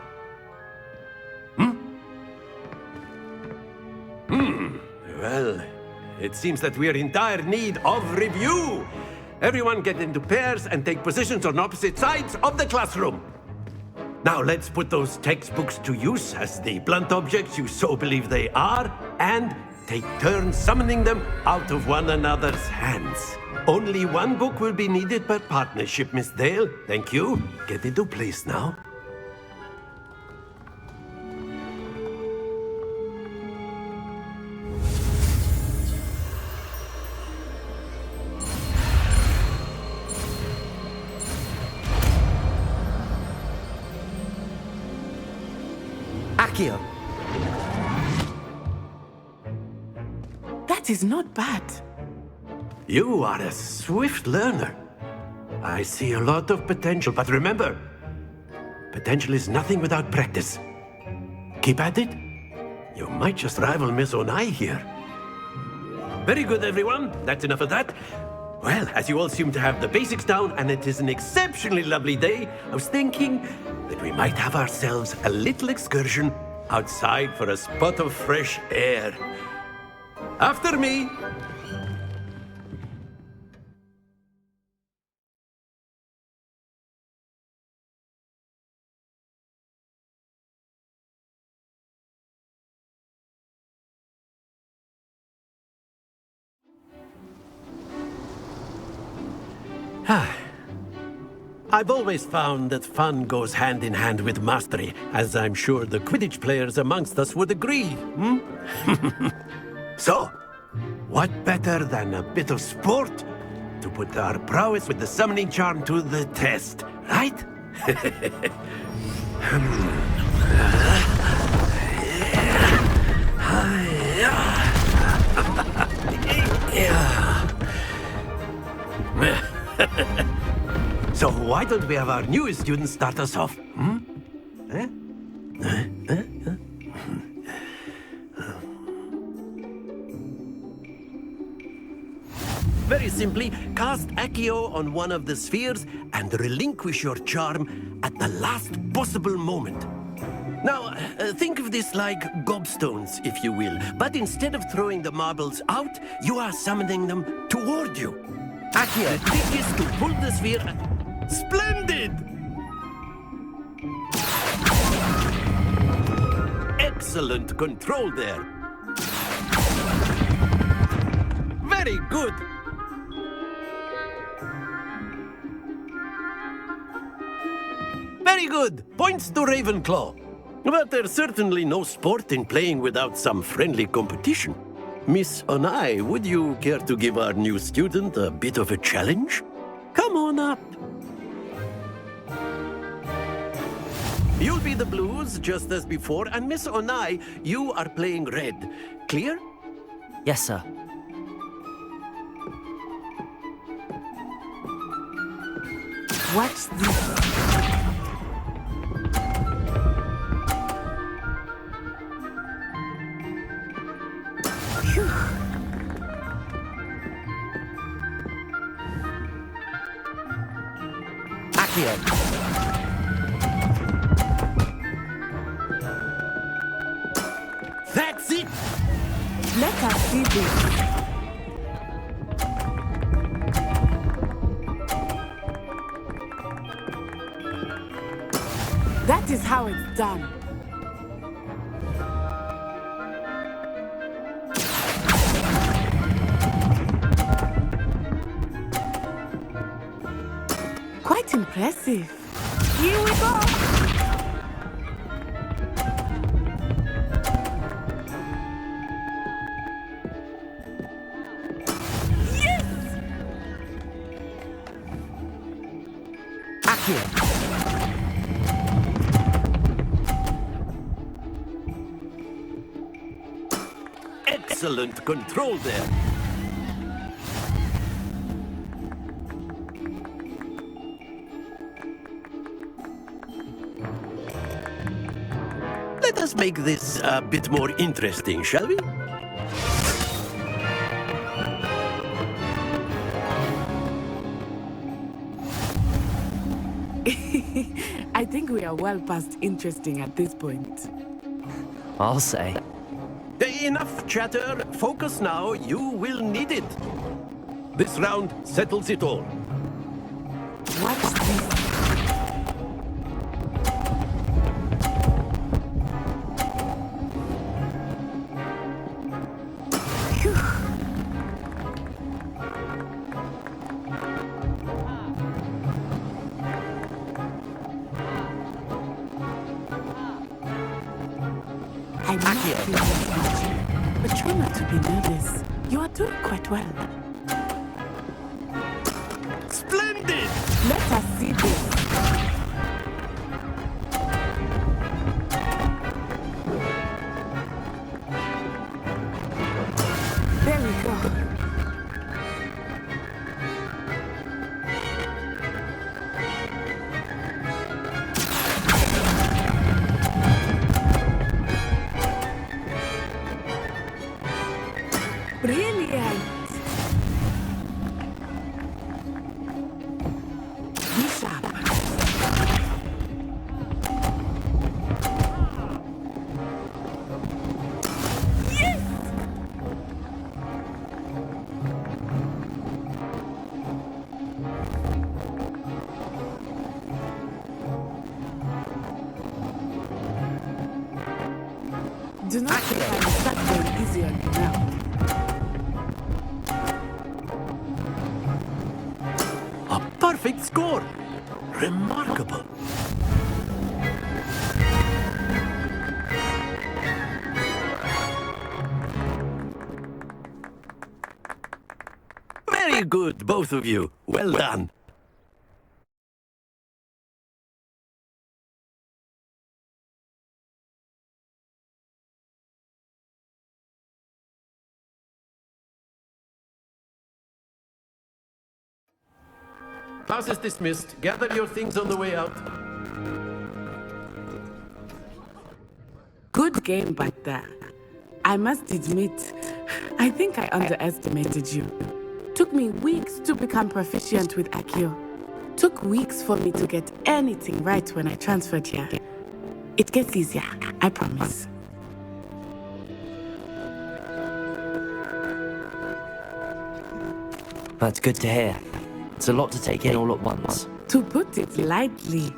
Well, it seems that we are in dire need of review. Everyone get into pairs and take positions on opposite sides of the classroom. Now let's put those textbooks to use as the blunt objects you so believe they are, and take turns summoning them out of one another's hands. Only one book will be needed per partnership, Miss Dale. Thank you. Get into place now. Accio. That is not bad. You are a swift learner. I see a lot of potential, but remember, potential is nothing without practice. Keep at it. You might just rival Miss Onai here. Very good, everyone. That's enough of that. Well, as you all seem to have the basics down, and it is an exceptionally lovely day, I was thinking that we might have ourselves a little excursion outside for a spot of fresh air. After me. I've always found that fun goes hand in hand with mastery, as I'm sure the Quidditch players amongst us would agree, hmm? So, what better than a bit of sport to put our prowess with the summoning charm to the test, right? So why don't we have our newest student start us off? Hmm? Very simply, cast Accio on one of the spheres and relinquish your charm at the last possible moment. Now, think of this like gobstones, if you will, but instead of throwing the marbles out, you are summoning them toward you. Accio, trick is to pull the sphere. Splendid! Excellent control there. Very good. Very good. Points to Ravenclaw. But there's certainly no sport in playing without some friendly competition. Miss Onai, would you care to give our new student a bit of a challenge? Come on up. You'll be the blues, just as before, and Miss Onai, you are playing red. Clear? Yes, sir. Watch this. That's it! Let us see this. That is how it's done. Quite impressive. Here we go. Excellent control there. Let us make this a bit more interesting, shall we? I think we are well past interesting at this point. I'll say. Enough chatter. Focus now. You will need it. This round settles it all. Watch this. I'm not feeling much, but try not to be nervous. You are doing quite well. Splendid! Let us see this. There we go. Brilliant! Be sharp. Yes! Do not think I will start going easy on you now. perfect score. Remarkable. Very good, both of you. Well done. Class is dismissed. Gather your things on the way out. Good game back there. I must admit, I think I underestimated you. Took me weeks to become proficient with Accio. Took weeks for me to get anything right when I transferred here. It gets easier, I promise. That's good to hear. It's a lot to take in all at once. To put it lightly,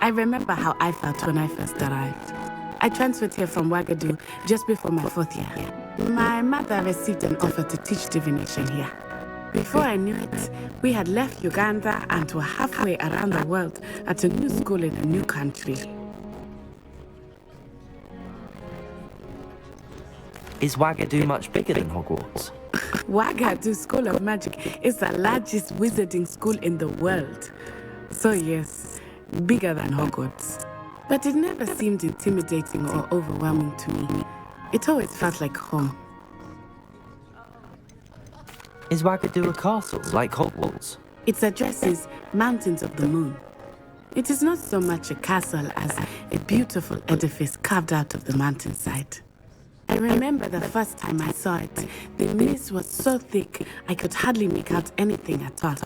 I remember how I felt when I first arrived. I transferred here from Wagadu just before my 4th year. My mother received an offer to teach divination here. Before I knew it, we had left Uganda and were halfway around the world at a new school in a new country. Is Wagadu much bigger than Hogwarts? Wagadu School of Magic is the largest wizarding school in the world. So yes, bigger than Hogwarts. But it never seemed intimidating or overwhelming to me. It always felt like home. Is Wagadu a castle, like Hogwarts? Its address is Mountains of the Moon. It is not so much a castle as a beautiful edifice carved out of the mountainside. I remember the first time I saw it, the mist was so thick I could hardly make out anything at all.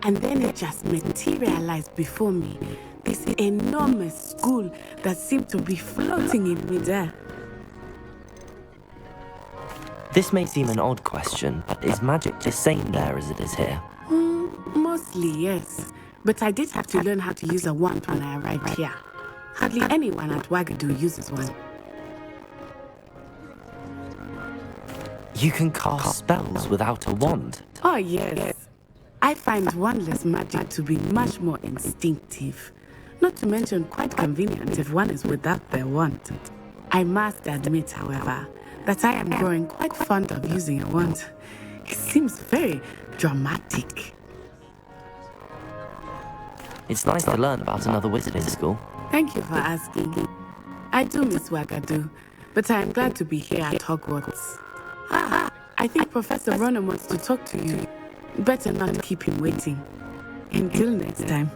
And then it just materialized before me, this enormous school that seemed to be floating in midair. This may seem an odd question, but is magic the same there as it is here? Mostly, yes. But I did have to learn how to use a wand when I arrived here. Hardly anyone at Wagadu uses one. You can cast spells without a wand? Oh, yes. I find wandless magic to be much more instinctive. Not to mention quite convenient if one is without their wand. I must admit, however, that I am growing quite fond of using a wand. It seems very dramatic. It's nice to learn about another wizarding school. Thank you for asking. I do miss Wagadu, but I am glad to be here at Hogwarts. I think Professor Ronan wants to talk to you. Better not keep him waiting. Until next time.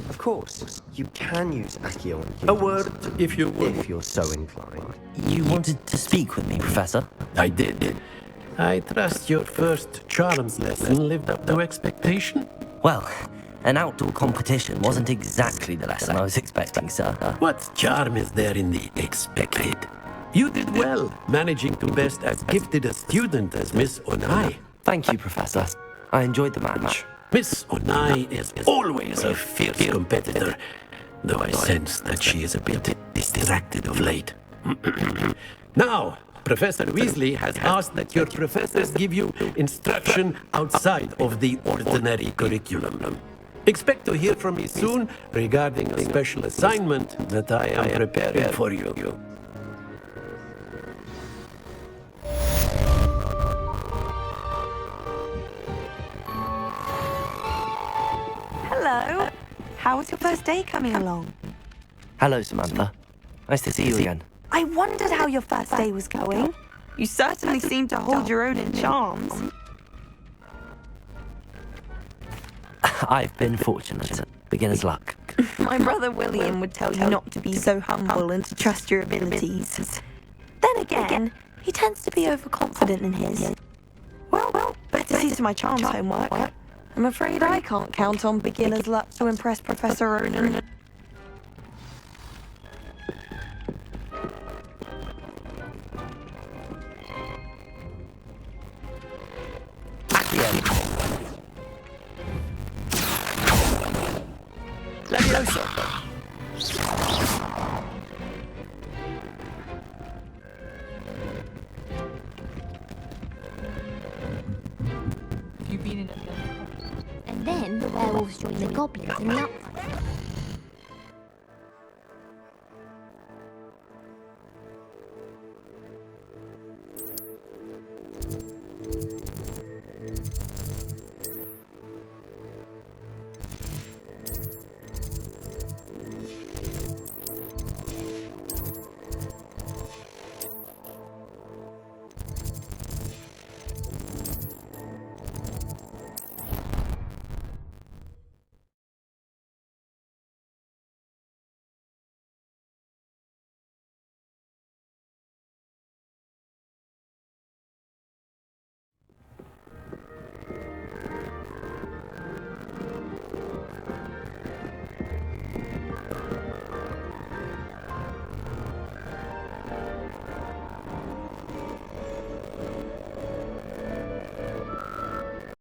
Of course, you can use Accio on humans. A word, if you would. If you're so inclined. You wanted to speak with me, Professor? I did. I trust your first charms lesson lived up to expectation? Well, an outdoor competition wasn't exactly the lesson I was expecting, sir. What charm is there in the expected? You did well, managing to best as gifted a student as Miss Onai. Thank you, Professor. I enjoyed the match. Miss Onai is always a fierce competitor, though I sense that she is a bit distracted of late. Now, Professor Weasley has asked that your professors give you instruction outside of the ordinary curriculum. Expect to hear from me soon regarding a special assignment that I am preparing for you. Hello. How was your first day coming along? Hello, Samantha. Nice to see you again. I wondered how your first day was going. You certainly seem to hold your own in charms. I've been fortunate. Beginner's luck. My brother William would tell you not to be so humble and to trust your abilities. Then again, he tends to be overconfident in his. Well, better see to my charms homework. I'm afraid I can't count on beginner's luck to impress Professor Ronan. Have you been in goblins are nuts